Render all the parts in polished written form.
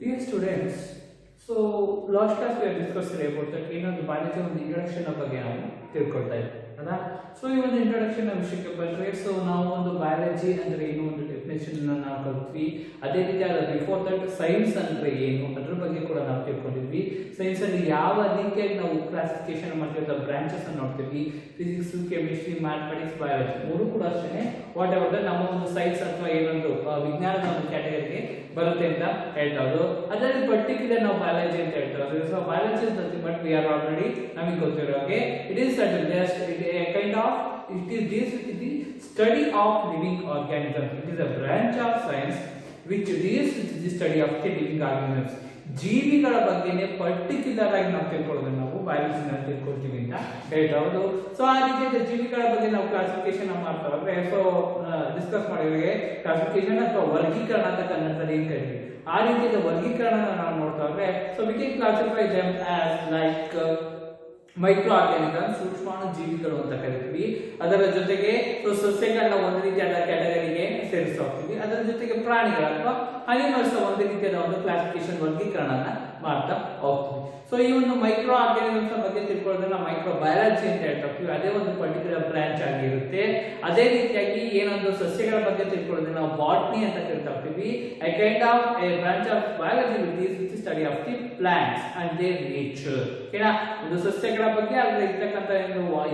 Dear students, so last class we have discussed about that ಏನೊಂದು biology ಒಂದು introduction ಬಗ್ಗೆ ನಾವು ತಿಳ್ಕೊಳ್ತಾ ಇದ್ವಿ ಅಲ್ಲ. ಸೊ ಈ ಒಂದು ಇಂಟ್ರೊಡಕ್ಷನ್ ವಿಷಯಕ್ಕೆ ಬಂದ್ರೆ ಸೊ ನಾವು ಒಂದು ಬಯಾಲಜಿ ಅಂದ್ರೆ ಏನು ಒಂದು ಡೆಫಿನೇಷನ್ ನಾವು ಕಲ್ತ್ವಿ. ಅದೇ ರೀತಿ ಅದ ಬಿಫೋರ್ ದಟ್ ಸೈನ್ಸ್ ಅಂದ್ರೆ ಏನು ಅದ್ರ ಬಗ್ಗೆ ಕೂಡ ನಾವು ತಿಳ್ಕೊಂಡಿದ್ವಿ. ಸೈನ್ಸ್ ಅಲ್ಲಿ ಯಾವ ರೀತಿಯಾಗಿ ನಾವು ಕ್ಲಾಸಿಫಿಕೇಶನ್ ಮಾಡ್ತೀವಿ, ಬ್ರಾಂಚಸ್ ಅನ್ನು ನೋಡ್ತೀವಿ. ಫಿಸಿಕ್ಸ್, ಕೆಮಿಸ್ಟ್ರಿ, ಮ್ಯಾಥಮೆಟಿಕ್ಸ್, ಬಯಾಲಜಿ ಮೂರು ಕೂಡ ಅಷ್ಟೇ ವಾಟ್ ಎವರ್ ದಟ್ ನಮ್ಮ ಒಂದು ಸೈನ್ಸ್ ಅಥವಾ ಏನೊಂದು ವಿಜ್ಞಾನದ ಒಂದು ಕ್ಯಾಟಗರಿಗೆ ಬರುತ್ತೆ ಅಂತ ಹೇಳ್ತಾ ಇದ್ರು. ಅದರಲ್ಲಿ ಪರ್ಟಿಕ್ಯುಲರ್ ನಾವು ಬಯಾಲಜಿ ಅಂತ ಹೇಳ್ತಾ ಇದ್ರು. So biology is nothing but we are already ನಮಗೆ ಗೊತ್ತಿರೋ ಹಾಗೆ it is a kind of it is deals with the study of living organisms. It is a branch of science which deals with the study of the living organisms. ಜೀವಿಗಳ ಬಗ್ಗೆನೇ particular ಆಗಿ ನಾವು ತಿಳ್ಕೊಳ್ಳೋದನ್ನ ನಾವು ಬಯಾಲಜಿನಲ್ಲಿ ತಿಳ್ಕೊಳ್ತೀವಿ ಅಂತ ಹೇಳ್ತಾ ಇರೋದು. ಸೊ ಆ ರೀತಿಯ ಜೀವಿಗಳ ಬಗ್ಗೆ ನಾವು ಕ್ಲಾಸಿಫಿಕೇಶನ್ ಮಾಡ್ತಾ ಹೋದ್ರೆ ಸೊ ಡಿಸ್ಕಸ್ ಮಾಡಿದ್ರೆ ಕ್ಲಾಸಿಫಿಕೇಶನ್ ಅಥವಾ ವರ್ಗೀಕರಣ ಅಂತ ಕನ್ನಡದಲ್ಲಿ ಏನ್ ಕರೀತೀವಿ ಆ ರೀತಿಯ ವರ್ಗೀಕರಣ ನಾವು ನೋಡ್ತಾ ಹೋದ್ರೆ so we can classify them as like micro organism, ಸೂಕ್ಷ್ಮಾಣು ಜೀವಿಗಳು ಅಂತ ಕರಿತೀವಿ. ಅದರ ಜೊತೆಗೆ ಸಸ್ಯಗಳನ್ನ ಒಂದು ರೀತಿಯಾದ ಕ್ಯಾಟಗರಿಗೆ ಸೇರಿಸ್ತಾ ಹೋಗ್ತೀವಿ. ಅದರ ಜೊತೆಗೆ ಪ್ರಾಣಿಗಳ ಅಥವಾ ಅನಿಮಲ್ಸ್ ಒಂದು ರೀತಿಯಾದ ಒಂದು ಕ್ಲಾಸಿಫಿಕೇಶನ್ ವರ್ಗೀಕರಣನ ಮಾಡ್ತಾ ಹೋಗ್ತೀವಿ. ಸೊ ಈ ಒಂದು ಮೈಕ್ರೋ ಆರ್ಗ್ಯಾನಿಸಮ್ಸ್ ಬಗ್ಗೆ ತಿಳ್ಕೊಳ್ಳೋದನ್ನ ಮೈಕ್ರೋ ಬಯಾಲಜಿ ಅಂತ ಹೇಳ್ತಾ ಹೋಗ್ತೀವಿ. ಅದೇ ಒಂದು ಪರ್ಟಿಕ್ಯುಲರ್ ಬ್ರಾಂಚ್ ಆಗಿರುತ್ತೆ. ಅದೇ ರೀತಿಯಾಗಿ ಏನೊಂದು ಸಸ್ಯಗಳ ಬಗ್ಗೆ ತಿಳ್ಕೊಳ್ಳೋದನ್ನ ನಾವು ಬಾಟ್ನಿ ಅಂತ ಕರಿತಾ ಹೋಗ್ತೀವಿ. A kind of a branch of biology which study of the plants and their nature. ಓಕೆನಾ, ಒಂದು ಸಸ್ಯಗಳ ಬಗ್ಗೆ ಅದರಲ್ಲಿ ಇರ್ತಕ್ಕಂಥ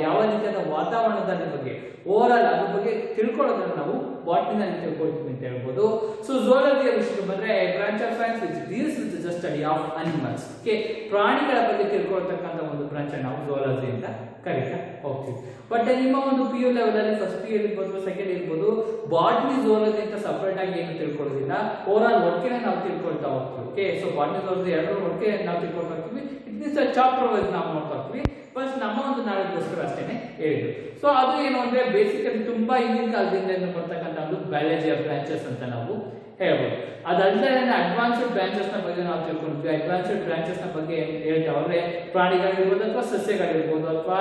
ಯಾವ ರೀತಿಯಾದ ವಾತಾವರಣದ ಬಗ್ಗೆ ಓವರ್ ಆಲ್ ಅದ್ರ ಬಗ್ಗೆ ತಿಳ್ಕೊಳ್ಳೋದನ್ನ ನಾವು ಬಾಟ್ನಿನಲ್ಲಿ ತಿಳ್ಕೊಳ್ತೀವಿ ಅಂತ ಹೇಳ್ಬೋದು. ಸೊ ಝೂಲಾಜಿಯ ವಿಷಯಕ್ಕೆ ಬಂದ್ರೆ branch of science which deals with the study of animals. Okay, ಪ್ರಾಣಿಗಳ ಬಗ್ಗೆ ತಿಳ್ಕೊಳ್ತಕ್ಕಂಥ ಒಂದು ಬ್ರಾಂಚ್ ನಾವು ಝೂಲಾಜಿ ಅಂತ ಕರೀತಾ ಹೋಗ್ತೀವಿ. ಬಟ್ ನಿಮ್ಮ ಒಂದು ಪಿ ಯು ಲೆವೆಲ್ ಅಲ್ಲಿ ಫಸ್ಟ್ ಪಿ ಇರ್ಬೋದು, ಸೆಕೆಂಡ್ ಇರ್ಬೋದು, ಬಾಟ್ನಿ ಝೂಲಾಜಿ ಅಂತ ಸಪರೇಟ್ ಆಗಿ ಏನು ತಿಳ್ಕೊಳ್ಳೋದಿಲ್ಲ. ಓವರ್ ಆಲ್ ಒಟ್ಟಿಗೆ ನಾವು ತಿಳ್ಕೊಳ್ತಾ ಹೋಗ್ತೀವಿ. ಓಕೆ, ಸೊ ಬಾಟ್ನಿ ಝೂಲಾಜಿ ಎರಡರ ಒಟ್ಟಿಗೆ ನಾವು ತಿಳ್ಕೊಳ್ತಾ ಹೋಗ್ತೀವಿ. ಇಟ್ ಮೀನ್ಸ್ ಚಾಪ್ಟರ್ ವೈಸ್ ನಾವು ನೋಡ್ತಾ ಹೋಗ್ತೀವಿ. ಫಸ್ಟ್ ನಮ್ಮ ಒಂದು ನಾಳೆಗೋಸ್ಕರ ಅಷ್ಟೇನೆ ಹೇಳಿದ್ರು. ಸೊ ಅದು ಏನು ಅಂದ್ರೆ ಬೇಸಿಕಲಿ ತುಂಬಾ ಹಿಂದಿನ ಕಾಲದಿಂದ ಬರ್ತಕ್ಕಂಥ ಒಂದು ಬಯಾಲಜಿಯ ಬ್ರಾಂಚಸ್ ಅಂತ ನಾವು ಹೇಳ್ಬೋದು. ಅದಲ್ಲದೆ ಅಡ್ವಾನ್ಸ್ಡ್ ಬ್ರಾಂಚಸ್ ನ ಬಗ್ಗೆ ನಾವು ತಿಳ್ಕೊಂಡ್ವಿ. ಅಡ್ವಾನ್ಸ್ಡ್ ಬ್ರಾಂಚಸ್ ನ ಬಗ್ಗೆ ಹೇಳ್ತಾ ಹೋದ್ರೆ ಪ್ರಾಣಿಗಳಿರ್ಬೋದು ಅಥವಾ ಸಸ್ಯಗಳಿರ್ಬೋದು ಅಥವಾ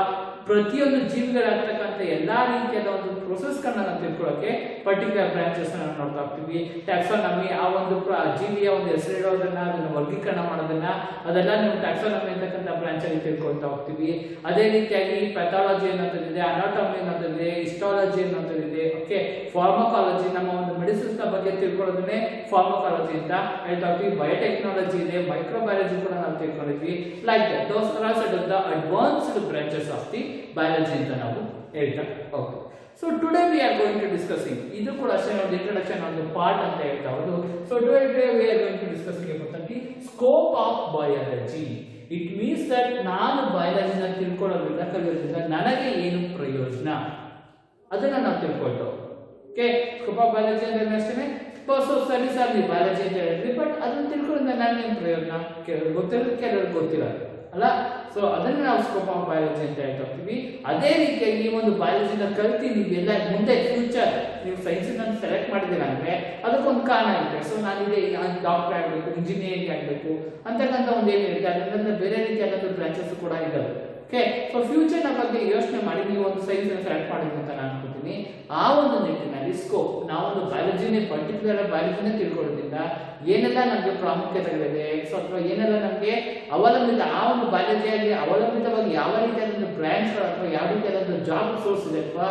ಪ್ರತಿಯೊಂದು ಜೀವಿಗಳಾಗ್ತಕ್ಕಂಥ ಎಲ್ಲಾ ರೀತಿಯಾದ ಒಂದು ಪ್ರೊಸೆಸ್ ಗಳನ್ನ ನಾವು ತಿಳ್ಕೊಳ್ಳೋಕೆ ಪರ್ಟಿಕ್ಯುಲರ್ ಬ್ರಾಂಚಸ್ ನ ನೋಡ್ತಾ ಹೋಗ್ತೀವಿ. ಟ್ಯಾಕ್ಸಾನಮಿ, ಆ ಒಂದು ಜೀವಿಯ ಒಂದು ಹೆಸರಿಡೋದನ್ನ ಅದನ್ನ ವರ್ಗೀಕರಣ ಮಾಡೋದನ್ನ ಅದೆಲ್ಲ ನೀವು ಟ್ಯಾಕ್ಸಾನಮಿ ಅಂತಕ್ಕಂಥ ಬ್ರಾಂಚ್ ಅಲ್ಲಿ ತಿಳ್ಕೊಳ್ತಾ ಹೋಗ್ತೀವಿ. ಅದೇ ರೀತಿಯಾಗಿ ಪ್ಯಾಥಾಲಜಿ ಅನ್ನೋದಿದೆ, ಅನಾಟಮಿ ಅನ್ನೋದಿದೆ, ಹಿಸ್ಟಾಲಜಿ ಅನ್ನೋದಿದೆ. ಓಕೆ, ಫಾರ್ಮಕಾಲಜಿ, ನಮ್ಮ ಒಂದು ಮೆಡಿಸಿನ್ಸ್ ನ ಬಗ್ಗೆ ತಿಳ್ಕೊಳ್ಳೋದನ್ನೇ ಫಾರ್ಮಕಾಲಜಿ ಅಂತ ಹೇಳ್ತಾ ಹೋಗ್ತೀವಿ. ಬಯೋಟೆಕ್ನಾಲಜಿ ಇದೆ, ಮೈಕ್ರೋಬಯಾಲಜಿ ಕೂಡ ನಾವು ತಿಳ್ಕೊಂಡಿದ್ವಿ. Like that those are also the advanced branches of the biology ಅಂತ ನಾವು ಹೇಳ್ತಾ ಹೋಗ್ತೀವಿ. So today we are going to discussing, ಇದು ಕೂಡ ಅಷ್ಟೇ ಒಂದು ಇಂಟ್ರೊಡಕ್ಷನ್ ಒಂದು ಪಾರ್ಟ್ ಅಂತ ಹೇಳ್ತಾ ಹೋದು. So today we are going to discussing about the scope of biology. It means that ನಾನು ಬಯಾಲಜಿನ ತಿಳ್ಕೊಳ್ಳೋದ್ರಿಂದ ಕಲಿಯೋದ್ರಿಂದ ನನಗೆ ಏನು ಪ್ರಯೋಜನ ಅದನ್ನ ನಾವು ತಿಳ್ಕೊಳ್ತೇವೆ. ಓಕೆ, ಸ್ಕೋಪ್ ಆಫ್ ಬಯಾಲಜಿ ಅಂದ್ರೆ ಅಷ್ಟೇ. ಸೊ ಸರಿ ಸರ್ ನೀವು ಬಯಾಲಜಿ ಅಂತ ಹೇಳಿದ್ರಿ, ಬಟ್ ಅದನ್ನ ತಿಳ್ಕೊಳ್ಳೋದ್ರಿಂದ ನನಗೇನು ಪ್ರಯೋಜನ ಕೆಲವರು ಗೊತ್ತಿರೋದು ಕೆಲವರು ಗೊತ್ತಿರೋದು ಅಲ್ಲ. ಸೊ ಅದನ್ನ ನಾವು ಸ್ಕೋಪ್ ಆಫ್ ಬಯಾಲಜಿ ಅಂತ ಹೇಳ್ತಾ ಹೋಗ್ತೀವಿ. ಅದೇ ರೀತಿಯಾಗಿ ಈ ಒಂದು ಬಯಾಲಜಿನ ಕಲ್ತಿ ನೀವೆಲ್ಲ ಮುಂದೆ ಫ್ಯೂಚರ್ ನೀವು ಸೈನ್ಸ್ ಸೆಲೆಕ್ಟ್ ಮಾಡಿದಿರ ಅಂದ್ರೆ ಅದಕ್ಕೊಂದು ಕಾರಣ ಇರುತ್ತೆ. ಸೊ ನಾನಿದೆ ಡಾಕ್ಟರ್ ಆಗಬೇಕು, ಇಂಜಿನಿಯರಿಂಗ್ ಆಗಬೇಕು ಅಂತಕ್ಕಂಥ ಒಂದು ಏನಿರುತ್ತೆ ಅದರಿಂದ ಬೇರೆ ರೀತಿಯಾದ ಬ್ರಾಂಚಸ್ ಕೂಡ ಇದ್ದಾವೆ. ಓಕೆ, ಸೊ ಫ್ಯೂಚರ್ ನ ಬಗ್ಗೆ ಯೋಚನೆ ಮಾಡಿ ನೀವು ಒಂದು ಸೈನ್ಸ್ ಸೆಲೆಕ್ಟ್ ಮಾಡಿದ್ರಿ ಅಂತ ನಾನು ಅನ್ಕೋತೀನಿ. ಆ ಒಂದು ನಿಟ್ಟಿನಲ್ಲಿ ಸ್ಕೋಪ್ ನಾವೊಂದು ಬಯಾಲಜಿನೇ ಪರ್ಟಿಕ್ಯುಲರ್ ಬಯಾಲಜಿನೇ ತಿಳ್ಕೊಳ್ಳೋದ್ರಿಂದ ಏನೆಲ್ಲ ನಮಗೆ ಪ್ರಾಮುಖ್ಯತೆಗಳಿದೆ, ಸೊ ಅಥವಾ ಏನೆಲ್ಲ ನಮಗೆ ಅವಲಂಬಿತ ಆ ಒಂದು ಬಯಾಲಜಿಯಲ್ಲಿ ಅವಲಂಬಿತವಾಗಿ ಯಾವ ರೀತಿಯಾದ ಬ್ರಾಂಚ್ ಅಥವಾ ಯಾವ ರೀತಿಯಾದ ಜಾಬ್ ಸೋರ್ಸ್ ಇದೆ ಅಥವಾ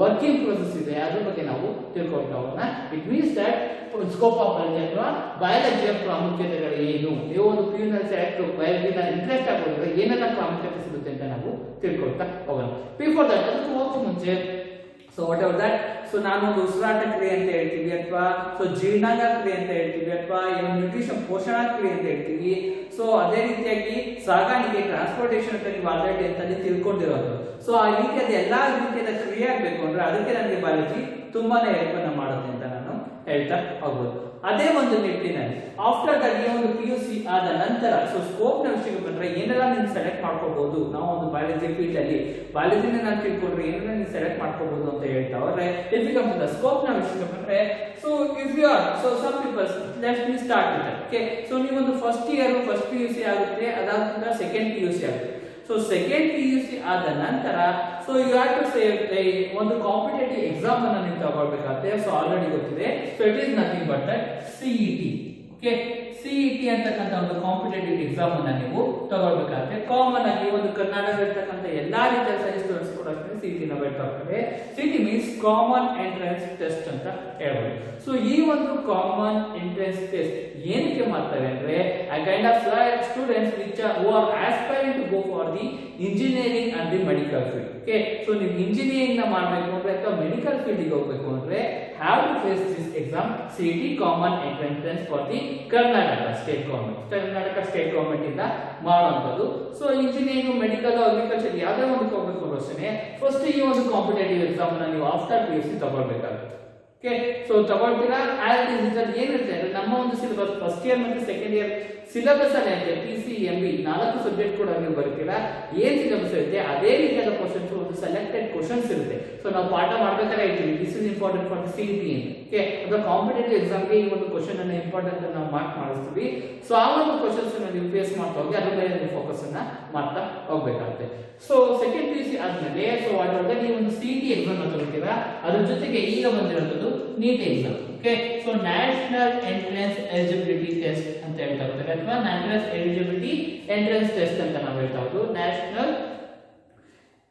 ವರ್ಕಿಂಗ್ ಪ್ರೊಸೆಸ್ ಇದೆ ಅದ್ರ ಬಗ್ಗೆ ನಾವು ತಿಳ್ಕೊಳ್ತಾ ಹೋಗೋಣ. It means that scope of biology ಅಥವಾ ಬಯಾಲಜಿಯ ಪ್ರಾಮುಖ್ಯತೆಗಳು ಏನು, ನೀವು ಒಂದು ಪಿ ಯು ನಲ್ಲಿ ಸೆಲೆಕ್ಟ್ ಬಯಾಲಜಿನ ಇಂಟ್ರೆಸ್ಟ್ ಆಗೋದ್ರೆ ಏನೆಲ್ಲ ಪ್ರಾಮುಖ್ಯತೆ ಸಿಗುತ್ತೆ ಅಂತ ನಾವು ತಿಳ್ಕೊಳ್ತಾ ಹೋಗೋಣ. ಬಿಫೋರ್ ದಟ್ ಅದಕ್ಕೆ ಹೋಗೋ ಮುಂಚೆ so whatever that so ನಾನು ಒಂದು ಉಸಿರಾಟ ಕ್ರಿಯೆ ಅಂತ ಹೇಳ್ತೀವಿ ಅಥವಾ ಸೊ ಜೀರ್ಣಾಂಗ ಕ್ರಿಯೆ ಅಂತ ಹೇಳ್ತೀವಿ ಅಥವಾ ಏನು ನ್ಯೂಟ್ರಿಷನ್ ಪೋಷಣಾ ಕ್ರಿಯೆ ಅಂತ ಹೇಳ್ತೀವಿ. ಸೊ ಅದೇ ರೀತಿಯಾಗಿ ಸಾಗಾಣಿಕೆ ಟ್ರಾನ್ಸ್ಪೋರ್ಟೇಷನ್ ಅಂತ ನೀವು ಆಲ್ರೆಡಿ ಅಂತ ತಿಳ್ಕೊಂಡಿರೋದು. ಸೊ ಆ ರೀತಿಯಾದ ಎಲ್ಲಾ ರೀತಿಯಾದ ಕ್ರಿಯೆ ಆಗಬೇಕು ಅಂದ್ರೆ ಅದಕ್ಕೆ ನನಗೆ ಬಯಾಲಜಿ ತುಂಬಾನೇ ಹೆಲ್ಪ್ ಮಾಡುತ್ತೆ ಅಂತ ನಾನು ಹೇಳ್ತಾ ಹೋಗ್ಬೋದು. ಅದೇ ಒಂದು ನಿಟ್ಟಿನಲ್ಲಿ ಆಫ್ಟರ್ ದಟ್ ಈ ಒಂದು ಪಿ ಯು ಸಿ ಆದ ನಂತರ ಸೊ ಸ್ಕೋಪ್ ನ ವಿಷಯಕ್ಕೆ ಬಂದ್ರೆ ಏನೆಲ್ಲ ನೀವು ಸೆಲೆಕ್ಟ್ ಮಾಡ್ಕೋಬಹುದು. ನಾವು ಒಂದು ಬಯಾಲಜಿ ಫೀಲ್ಡ್ ಅಲ್ಲಿ ಬಯಾಲಜಿನ ನಾನು ತಿಳ್ಕೊಂಡ್ರೆ ಏನೆಲ್ಲ ನೀವು ಸೆಲೆಕ್ಟ್ ಮಾಡ್ಕೋಬಹುದು ಅಂತ ಹೇಳ್ತಾ ಹೋದ್ರೆ if you come to the scope ನ ವಿಷಯಕ್ಕೆ ಬಂದ್ರೆ so if you are so some peoples let's we start with that. Okay, so ನೀವೊಂದು first year first P U C ಆಗುತ್ತೆ, ಅದಾದ ಸೆಕೆಂಡ್ ಪಿ ಯು ಸಿ ಆಗುತ್ತೆ. So second P U C ಆದ ನಂತರ so you have to save ಒಂದು competitive exam ಅನ್ನು ನೀವು ತಗೊಳ್ಬೇಕಾಗುತ್ತೆ. ಸೊ ಆಲ್ರೆಡಿ ಗೊತ್ತಿದೆ. So it is nothing but that CET. Okay, CET ಅಂತಕ್ಕಂಥ ಒಂದು ಕಾಂಪಿಟೇಟಿವ್ ಎಕ್ಸಾಮ್ ಅನ್ನ ನೀವು ತಗೊಳ್ಬೇಕಾದ್ರೆ ಕಾಮನ್ ಆಗಿ ಒಂದು ಕರ್ನಾಟಕ ಇರ್ತಕ್ಕಂಥ ಎಲ್ಲಾ ರೀತಿಯ ಸೈನ್ಸ್ ಸ್ಟೂಡೆಂಟ್ಸ್ ಕೂಡ CET ನ ಬರೀತಾ ಹೋಗ್ತಾರೆ. CET means common entrance test ಅಂತ ಹೇಳ್ಬೋದು. ಸೊ ಈ ಒಂದು ಕಾಮನ್ ಎಂಟ್ರೆನ್ಸ್ ಟೆಸ್ಟ್ ಏನಕ್ಕೆ ಮಾಡ್ತಾರೆ ಅಂದ್ರೆ a kind of students which are who are aspiring to go for the engineering and the medical field. Okay, so ನೀವು ಇಂಜಿನಿಯರಿಂಗ್ ನ ಮಾಡಬೇಕು ಅಂದ್ರೆ ಅಥವಾ ಮೆಡಿಕಲ್ ಫೀಲ್ಡ್ ಗೆ ಹೋಗಬೇಕು ಅಂದ್ರೆ have to face this exam CET common entrance for the Karnataka state government ಇಂದ ಮಾಡುವಂತದ್ದು. ಸೊ ಇಂಜಿನಿಯರಿಂಗ್, ಮೆಡಿಕಲ್, ಅಗ್ರಿಕಲ್ಚರ್ ಯಾವುದೇ ಒಂದು ಹೋಗಬೇಕು ಅಂದ್ರೆ ಫಸ್ಟ್ ಈ ಒಂದು ಕಾಂಪಿಟೇಟಿವ್ ಎಕ್ಸಾಮ್ ನ ನೀವು ಆಫ್ಟರ್ PUC ತಗೊಳ್ಬೇಕಾಗುತ್ತೆ. ಓಕೆ, ಸೊ ತಗೊಳ್ತೀರಾ ಏನಿರುತ್ತೆ ಅಂದ್ರೆ ನಮ್ಮ ಒಂದು ಸಿಲೆಬಸ್ ಫಸ್ಟ್ ಇಯರ್ ಮತ್ತು ಸೆಕೆಂಡ್ ಇಯರ್ ಸಿಲೆಬಸ್ ಅಲ್ಲಿ ಇದೆ PCMB 4 ಸಬ್ಜೆಕ್ಟ್ ಕೂಡ ನೀವು ಬರ್ತೀರಾ. ಏನ್ ಸಿಲೆಬಸ್ ಇರುತ್ತೆ ಅದೇ ರೀತಿಯಾದ ಕ್ವಶನ್ಸ್, ಒಂದು ಸೆಲೆಕ್ಟೆಡ್ ಕ್ವಶನ್ಸ್ ಇರುತ್ತೆ. ಸೊ ನಾವು ಪಾಠ ಮಾಡ್ಬೇಕಾದ್ರೆ ಹೇಳ್ತೀವಿ this is important for CET. Okay, ಅದು ಕಾಂಪಿಟೇಟಿವ್ ಎಕ್ಸಾಮ್ ಗೆ ಈ ಒಂದು ಕ್ವಶನ್ ಅನ್ನ ಇಂಪಾರ್ಟೆಂಟ್ ನಾವು ಮಾರ್ಕ್ ಮಾಡಿಸ್ತೀವಿ. ಸೊ ಆ ಒಂದು ಕ್ವಶನ್ಸ್ ಅನ್ನ ನೀವು ಫೇಸ್ ಮಾಡ್ತಾ ಹೋಗಿ ಅದ್ರ ಮೇಲೆ ನೀವು ಫೋಕಸ್ ಅನ್ನ ಮಾಡ್ತಾ ಹೋಗ್ಬೇಕಾಗುತ್ತೆ. ಸೊ ಸೆಕೆಂಡ್ PUC ಆದ್ಮೇಲೆ ಸೊ ಅದರಲ್ಲಿ ನೀವು ಒಂದು CET ಎಕ್ಸಾಮ್ ಅನ್ನು ತಗೊಳ್ತೀರಾ. ಅದ್ರ ಜೊತೆಗೆ ಈಗ ಬಂದಿರೋದು NEET exam. Okay, so national entrance eligibility test ಅಂತ ಹೇಳ್ತಾ ಹೋಗ್ತಾರೆ ಅಥವಾ ನ್ಯಾಷನಲ್ ಎಲಿಜಿಬಿಲಿಟಿ ಎಂಟ್ರೆನ್ಸ್ ಟೆಸ್ಟ್ ಅಂತ ನಾವು ಹೇಳ್ತಾ ಹೋದು. ನ್ಯಾಷನಲ್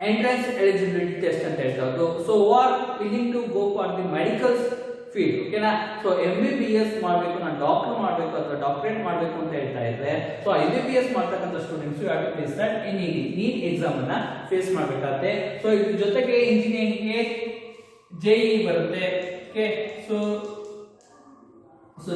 ಎಂಟ್ರೆನ್ಸ್ ಎಲಿಜಿಬಿಲಿಟಿ ಟೆಸ್ಟ್ ಅಂತ ಹೇಳ್ತಾ ಹೋದು. So are willing to go for the medical field. ಓಕೆನಾ, ಸೊ MBBS ಮಾಡಬೇಕು, ನಾನು ಡಾಕ್ಟರ್ ಮಾಡಬೇಕು ಅಥವಾ ಡಾಕ್ಟರೇಟ್ ಮಾಡಬೇಕು ಅಂತ ಹೇಳ್ತಾ ಇದ್ರೆ ಸೊ MBBS ಮಾಡ್ತಕ್ಕಂಥ students you have to face that NEET exam ಅನ್ನ ಫೇಸ್ ಮಾಡಬೇಕಾಗುತ್ತೆ. ಸೊ ಇದ್ರ ಜೊತೆಗೆ ಇಂಜಿನಿಯರಿಂಗ್ ಗೆ JEE ಬರುತ್ತೆ. Okay, so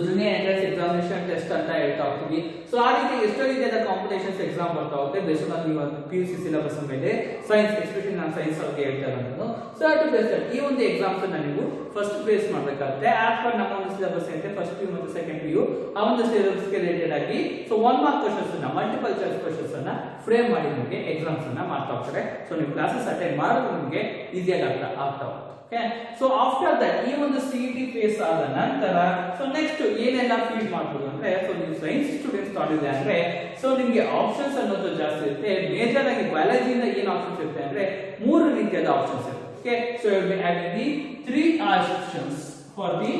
junior entrance examination test ಅಂತ ಹೇಳ್ತಾ ಹೋಗ್ತೀವಿ. ಸೊ ಆ ರೀತಿ ಎಷ್ಟೋ ರೀತಿಯಾದ ಕಾಂಪಿಟೇಷನ್ಸ್ ಎಕ್ಸಾಮ್ ಬರ್ತಾ ಹೋಗುತ್ತೆ ಬೇಸ್ಡ್ ಆನ್ ನೀವು PUC ಸಿಲೆಬಸ್ ಮೇಲೆ ಸೈನ್ಸ್, ಎಸ್ಪೆಷಲಿ ನಾನು ಸೈನ್ಸ್ ಬಗ್ಗೆ ಹೇಳ್ತಾ ಇರೋದು. ಸೊ ಟು ಫೇಸ್ ಈ ಒಂದು ಎಕ್ಸಾಮ್ಸ್ ಅನ್ನ ನೀವು ಫಸ್ಟ್ ಫೇಸ್ ಮಾಡಬೇಕಾಗುತ್ತೆ. ಆಸ್ ಪರ್ ನಮ್ಮ ಒಂದು ಸಿಲೆಬಸ್ ಏನಿದೆ ಫಸ್ಟ್ PU ಮತ್ತು ಸೆಕೆಂಡ್ PU ಆ ಒಂದು ಸಿಲೆಬಸ್ ಗೆ ರಿಲೇಟೆಡ್ ಆಗಿ ಸೊ 1 ಮಾರ್ಕ್ ಕ್ವೆಶ್ಚನ್ಸ್ ಅನ್ನ, ಮಲ್ಟಿಪಲ್ ಚಾಯ್ಸ್ ಕ್ವೆಶ್ಚನ್ಸ್ ಅನ್ನ ಫ್ರೇಮ್ ಮಾಡಿ ನಿಮಗೆ ಎಕ್ಸಾಮ್ಸ್ ಅನ್ನ ಮಾಡ್ತಾ ಹೋಗ್ತಾರೆ. ಸೊ ನೀವು ಕ್ಲಾಸಸ್ ಅಟೆಂಡ್ ಮಾಡೋದು ನಿಮಗೆ ಈಸಿಯಾಗಿ ಆಗ್ತಾ ಹೋಗುತ್ತೆ. ಸೊ ಆಫ್ಟರ್ ದಟ್ ಈ ಒಂದು CET ಫೇಸ್ ಆದ ನಂತರ ಸೊ ನೆಕ್ಸ್ಟ್ ಏನೆಲ್ಲ ಫೀಲ್ಡ್ ಮಾಡಬಹುದು ಅಂದ್ರೆ ಸೊ ನೀವು ಸೈನ್ಸ್ ಸ್ಟೂಡೆಂಟ್ಸ್ ತಗೊಂಡಿದೆ ಅಂದ್ರೆ ಸೊ ನಿಮಗೆ ಆಪ್ಷನ್ಸ್ ಅನ್ನೋದು ಜಾಸ್ತಿ ಇರುತ್ತೆ. ಮೇಜರ್ ಆಗಿ ಬಯಾಲಜಿ ಇಂದ ಏನು ಆಪ್ಷನ್ಸ್ ಇರುತ್ತೆ ಅಂದ್ರೆ 3 ರೀತಿಯಾದ ಆಪ್ಷನ್ಸ್ ಇರುತ್ತೆ. Okay, so you will have the 3 options for the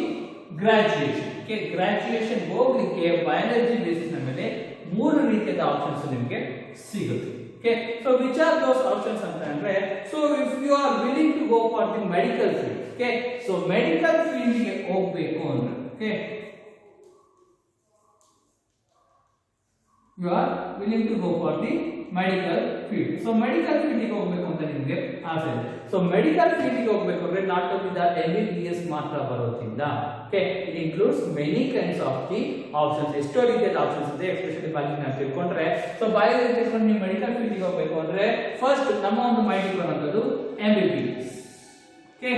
graduation. Okay, graduation ಹೋಗ್ಲಿಕ್ಕೆ ಬಯಾಲಜಿ ಬೇಸಿಸ್ ಮೇಲೆ 3 ರೀತಿಯಾದ ಆಪ್ಷನ್ಸ್ ನಿಮಗೆ ಸಿಗುತ್ತೆ. Okay, so which are those options ಅಂತಂದ್ರೆ so if you are willing to go for the medical field, okay, so medical field ಗೆ ಹೋಗಬೇಕು ಅಂದ್ರೆ okay, you are willing to go for the medical field. So medical field ಗೆ ಹೋಗಬೇಕು ಅಂತ ನಿಮಗೆ ಆಸೆ ಇದೆ. So medical field ಗೆ ಹೋಗಬೇಕು ಅಂದ್ರೆ not only the MBBS ಮಾತ್ರ ಬರೋದ್ರಿಂದ okay, it includes many kinds of the options. ಎಷ್ಟೋ ರೀತಿಯಾದ ಆಪ್ಷನ್ಸ್ ಇದೆ. ಎಸ್ಪೆಷಲಿ ಬಯಾಲಜಿ ಅಂತ ತಿಳ್ಕೊಂಡ್ರೆ ಸೊ ಬಯಾಲಜಿ ತಿಳ್ಕೊಂಡು ನೀವು ಮೆಡಿಕಲ್ ಫೀಲ್ಡ್ ಗೆ ಹೋಗಬೇಕು ಅಂದ್ರೆ ಫಸ್ಟ್ ನಮ್ಮ ಒಂದು ಮೈಂಡ್ ಬರೋದು MBBS. Okay,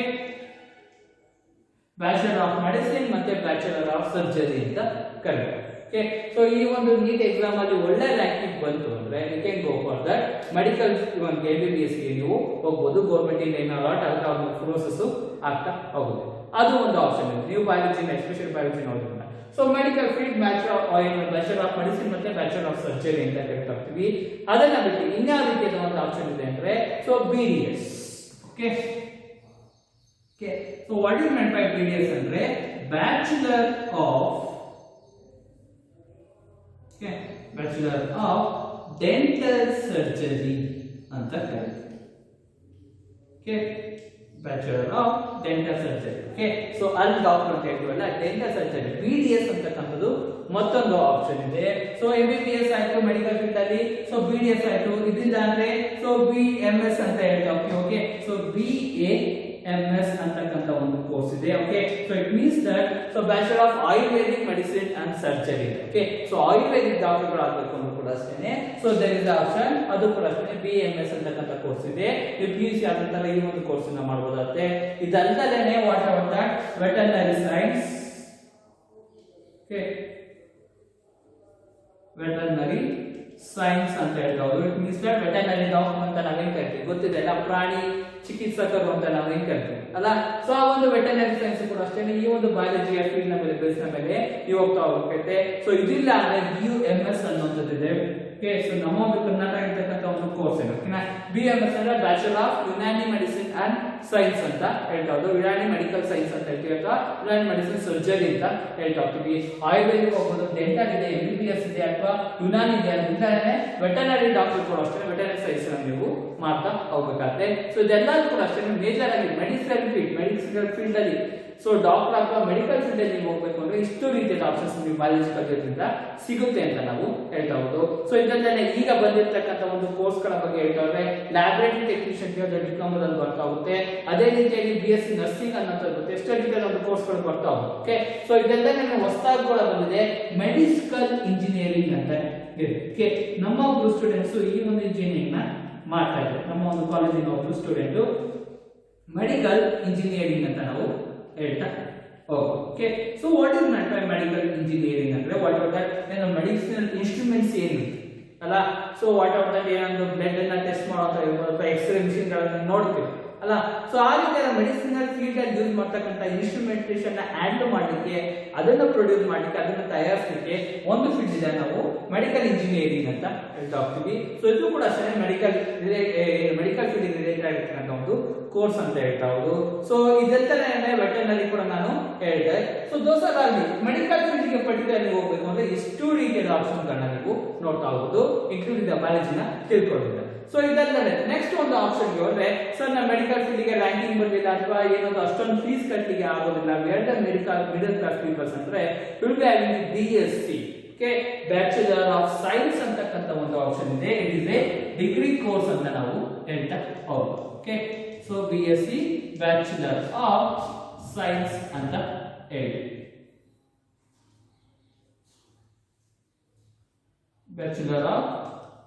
bachelor of medicine ಮತ್ತೆ ಬ್ಯಾಚಲರ್ ಆಫ್ ಸರ್ಜರಿ ಅಂತ ಕರೀತಾರೆ. ಓಕೆ, ಸೊ ಈ ಒಂದು ನೀಟ್ ಎಕ್ಸಾಮ್ ಅಲ್ಲಿ ಒಳ್ಳೆ ರ್ಯಾಂಕಿಂಗ್ ಬಂತು ಅಂದ್ರೆ you can go for that medical MBBS ಗೆ ನೀವು ಹೋಗಬಹುದು. ಗವರ್ಮೆಂಟ್ ಇಂದ ಏನೋ ಅಲಾಟ್ ಆಗ್ತಾ ಒಂದು ಪ್ರೋಸೆಸ್ ಆಗ್ತಾ ಹೋಗುತ್ತೆ. ಅದು ಒಂದು ಆಪ್ಷನ್ ಇದೆ ನೀವು ಬಯಾಲಜಿ ಎಸ್ಪೆಷಲಿ ಬಯಾಲಜಿ ನೋಡೋದ್ರಿಂದ. So medical field bachelor of medicine ಮತ್ತೆ ಬ್ಯಾಚಲರ್ ಆಫ್ ಸರ್ಜರಿ ಅಂತ ಹೇಳ್ತಾ ಹೋಗ್ತೀವಿ. ಅದನ್ನ ಬಿಟ್ಟು ಇನ್ಯಾವ ರೀತಿಯಾದ ಒಂದು ಆಪ್ಷನ್ ಇದೆ ಅಂದ್ರೆ so BDS. Okay, so what is meant by BDS ಅಂದ್ರೆ ಬ್ಯಾಚಲರ್ ಆಫ್ ಡೆಂಟಲ್ ಸರ್ಜರಿ ಅಂತ ಕರೀತೀವಿ. Okay, bachelor of dental surgery. Okay, so ಅಲ್ಲಿ ಡಾಕ್ಟರ್ ಅಂತ ಹೇಳ್ತೀವಲ್ಲ ಡೆಂಟಲ್ ಸರ್ಜರಿ. BDS ಅಂತಕ್ಕಂಥದ್ದು ಮತ್ತೊಂದು ಆಪ್ಷನ್ ಇದೆ. ಸೊ MBBS ಆಯ್ತು ಮೆಡಿಕಲ್ ಫೀಲ್ಡ್ ಅಲ್ಲಿ, ಸೊ BDS ಆಯ್ತು. ಇದಿಲ್ಲ ಅಂದ್ರೆ ಸೊ BMS ಅಂತ ಹೇಳ್ತಾ ಹೋಗ್ತೀವಿ. ಓಕೆ, ಸೊ BAMS ಅಂತಕ್ಕಂಥ ಒಂದು ಕೋರ್ಸ್ ಇದೆ. Okay, so it means that so bachelor of Ayurvedic medicine and surgery. Okay, so Ayurvedic doctor ಆಗಬೇಕು ಅನ್ನೋ ಕೂಡ ಅಷ್ಟೇನೆ. ಸೊ ದೇರ್ ಇಸ್ ಆಪ್ಷನ್, ಅದು ಕೂಡ ಅಷ್ಟೇ BMS ಅಂತಕ್ಕಂಥ ಕೋರ್ಸ್ ಇದೆ. ನೀವು PUC ಆದಂತರ ಈ ಒಂದು ಕೋರ್ಸ್ ಅನ್ನ ಮಾಡಬಹುದಾಗುತ್ತೆ. ಇದಲ್ಲದೆ what about that veterinary science. Okay, veterinary science ಅಂತ ಹೇಳ್ತಾರೆ. It means that veterinary doctor ಅಂತ ನಾವೇನ್ ಕರಿತೀವಿ ಗೊತ್ತಿದೆ ಅಲ್ಲ, ಪ್ರಾಣಿ ಚಿಕಿತ್ಸಕರು ಅಂತ ನಾವೇನ್ ಕರಿತೀವಿ ಅಲ್ಲ. ಸೊ ಆ ಒಂದು ವೆಟರ್ನರಿ ಸೈನ್ಸ್ ಕೂಡ ಅಷ್ಟೇ ಈ ಒಂದು ಬಯಾಲಜಿಯ ಫೀಲ್ಡ್ ನ ಮೇಲೆ ಬೇಸ್ ಮೇಲೆ ನೀವು ಹೋಗ್ತಾ ಹೋಗುತ್ತೆ. ಸೊ ಇದಿಲ್ಲ ಅಂದ್ರೆ BUMS ಅನ್ನೋಂಥದ್ದಿದೆ, ಓಕೆ ಸೊ ನಮ್ಮ ಒಂದು ಕರ್ನಾಟಕ ಇರ್ತಕ್ಕಂಥ ಒಂದು ಕೋರ್ಸ್ ಏನು ಓಕೆನಾ BMS ಅಂದ್ರೆ bachelor of Unani medicine and science ಅಂತ ಹೇಳ್ತಾ ಇದ್ದು ಯುನಾನಿ ಮೆಡಿಕಲ್ ಸೈನ್ಸ್ ಅಂತ ಹೇಳ್ತೀವಿ ಅಥವಾ ಯುನಾನಿ ಮೆಡಿಸಿನ್ ಸರ್ಜರಿ ಅಂತ ಹೇಳ್ತಾ ಹೋಗ್ತೀವಿ ಆಯುರ್ವೇದಿಕ್ ಹೋಗ್ಬೋದು ಡೆಂಟಲ್ ಇದೆ MBBS ಇದೆ ಅಥವಾ ಯುನಾನಿ ಇದೆ ಅದರಿಂದಾನೆ ವೆಟರ್ನರಿ ಡಾಕ್ಟರ್ ಕೂಡ ಅಷ್ಟೇ ವೆಟರ್ನರಿ ಸೈನ್ಸ್ ನೀವು ಮಾಡ್ತಾ ಹೋಗ್ಬೇಕಾಗುತ್ತೆ ಸೊ ಇದೆಲ್ಲದೂ ಕೂಡ ಅಷ್ಟೇ ಮೇಜರ್ ಆಗಿ ಮೆಡಿಸಿನಲ್ ಫೀಲ್ಡ್ ಅಲ್ಲಿ ಸೊ ಡಾಕ್ಟರ್ ಅಥವಾ ಮೆಡಿಕಲ್ ಫೀಲ್ಡ್ ಅಲ್ಲಿ ನೀವು ಹೋಗ್ಬೇಕು ಅಂದ್ರೆ ಇಷ್ಟು ರೀತಿಯ ಆಪ್ಷನ್ಸ್ ನೀವು ಬಯಾಲಜಿಕಲ್ ಜೊತೆಯಿಂದ ಸಿಗುತ್ತೆ ಅಂತ ನಾವು ಹೇಳ್ತಾ ಹೋದು ಸೊ ಇದಲ್ಲದೆ ಈಗ ಬಂದಿರತಕ್ಕಂತ ಒಂದು ಕೋರ್ಸ್ ಗಳ ಬಗ್ಗೆ ಹೇಳ್ತಾ ಹೋದ್ರೆ ಲ್ಯಾಬೊರೇಟರಿ ಟೆಕ್ನಿಷಿಯನ್ ಡಿಪ್ಲೊಮಾದಲ್ಲಿ ಬರ್ತಾ ಹೋಗುತ್ತೆ ಅದೇ ರೀತಿಯಾಗಿ BSc ನರ್ಸಿಂಗ್ ಅನ್ನೋದು ಬರುತ್ತೆ ಎಷ್ಟು ರೀತಿಯ ಒಂದು ಕೋರ್ಸ್ ಗಳು ಬರ್ತಾ ಹೋಗುತ್ತೆ ಓಕೆ ಸೊ ಇದೆಲ್ಲ ಹೊಸದಾಗಿ ಕೂಡ ಬಂದಿದೆ ಮೆಡಿಕಲ್ ಇಂಜಿನಿಯರಿಂಗ್ ಅಂತ ಓಕೆ ನಮ್ಮ ಒಬ್ಬರು ಸ್ಟೂಡೆಂಟ್ಸ್ ಈ ಒಂದು ಇಂಜಿನಿಯರಿಂಗ್ ನ ಮಾಡ್ತಾ ಇದ್ದಾರೆ ನಮ್ಮ ಒಂದು ಕಾಲೇಜಿನ ಒಬ್ಬರು ಸ್ಟೂಡೆಂಟ್ ಮೆಡಿಕಲ್ ಇಂಜಿನಿಯರಿಂಗ್ ಅಂತ ನಾವು ಹೇಳ್ತಾ okay so what is meant by medical engineering ಅಂದ್ರೆ ವಾಟ್ ಆರ್ ದಟ್ ಏನು ಮೆಡಿಸಿನಲ್ ಇನ್ಸ್ಟ್ರೂಮೆಂಟ್ಸ್ ಏನು ಅಲ್ಲ ಸೊ ವಾಟ್ ಆರ್ ದಟ್ ಏನಂದ್ರೆ ಬ್ಲಡ್ ಅನ್ನ ಟೆಸ್ಟ್ ಮಾಡೋದು ಇರ್ಬೋದು ಅಥವಾ ಎಕ್ಸ್ರೇ ಮಿಷಿನ್ ಗಳನ್ನ ನೋಡ್ತೀವಿ ಅಲ್ಲ ಸೊ ಆ ರೀತಿಯ ಮೆಡಿಸಿನಲ್ ಫೀಲ್ಡ್ ಅಲ್ಲಿ ಯೂಸ್ ಮಾಡ್ತಕ್ಕಂಥ ಇನ್ಸ್ಟ್ರೂಮೆಂಟೇಷನ್ ನ ಹ್ಯಾಂಡಲ್ ಮಾಡಲಿಕ್ಕೆ ಅದನ್ನ ಪ್ರೊಡ್ಯೂಸ್ ಮಾಡಲಿಕ್ಕೆ ಅದನ್ನ ತಯಾರಿಸಲಿಕ್ಕೆ ಒಂದು ಫೀಲ್ಡ್ ಇದೆ ನಾವು ಮೆಡಿಕಲ್ ಇಂಜಿನಿಯರಿಂಗ್ ಅಂತ ಹೇಳ್ತಾ ಹೋಗ್ತೀವಿ ಸೊ ಇದು ಕೂಡ ಅಷ್ಟೇ ಮೆಡಿಕಲ್ ಫೀಲ್ಡ್ ರಿಲೇಟೆಡ್ ಆಗಿರ್ತಕ್ಕಂಥ ಒಂದು ಕೋರ್ಸ್ ಅಂತ ಹೇಳ್ತಾ ಹೌದು ಸೊ ಇದೆಲ್ಲನೇ ವೆಟರ್ನರಿ ಕೂಡ ನಾನು ಹೇಳಿದೆ ಸೊ ದೋಸರಾಗಿ ಮೆಡಿಕಲ್ ಫೀಲ್ಡ್ ಗೆ ಪರ್ಟಿಕ್ಯುಲರ್ ಹೋಗಬೇಕು ಅಂದ್ರೆ ಎಷ್ಟು ರೀತಿಯ ಆಪ್ಷನ್ ಗಳನ್ನ ನೀವು ನೋಡ್ತಾ ಹೋಗುದು ಇನ್ಕ್ಲೂಡಿಂಗ್ ಬಯಾಲಜಿನ ತಿಳ್ಕೊಳ್ಳೋದು ಸೊ ಇದಲ್ಲದೆ ನೆಕ್ಸ್ಟ್ ಒಂದು ಆಪ್ಷನ್ ಗೆ ಹೋದ್ರೆ ಸರ್ ನಮ್ಮ ಮೆಡಿಕಲ್ ಫೀಲ್ಡ್ ಗೆ ರ್ಯಾಂಕಿಂಗ್ ಬರಲಿಲ್ಲ ಅಥವಾ ಏನೋ ಅಷ್ಟೊಂದು ಫೀಸ್ ಕಟ್ಟಲಿಕ್ಕೆ ಆಗೋದಿಲ್ಲ ಮಿಡಲ್ ಕ್ಲಾಸ್ ಪೀಪಲ್ಸ್ ಅಂದ್ರೆ will be having BSc okay bachelor of science ಅಂತಕ್ಕಂಥ ಒಂದು ಆಪ್ಷನ್ ಇದೆ it is A degree course ಅಂತ ನಾವು ಹೇಳ್ತಾ ಹೌದು okay so BSc bachelor of science ಅಂತ ಹೇಳಿ ಬ್ಯಾಚಲರ್ ಆಫ್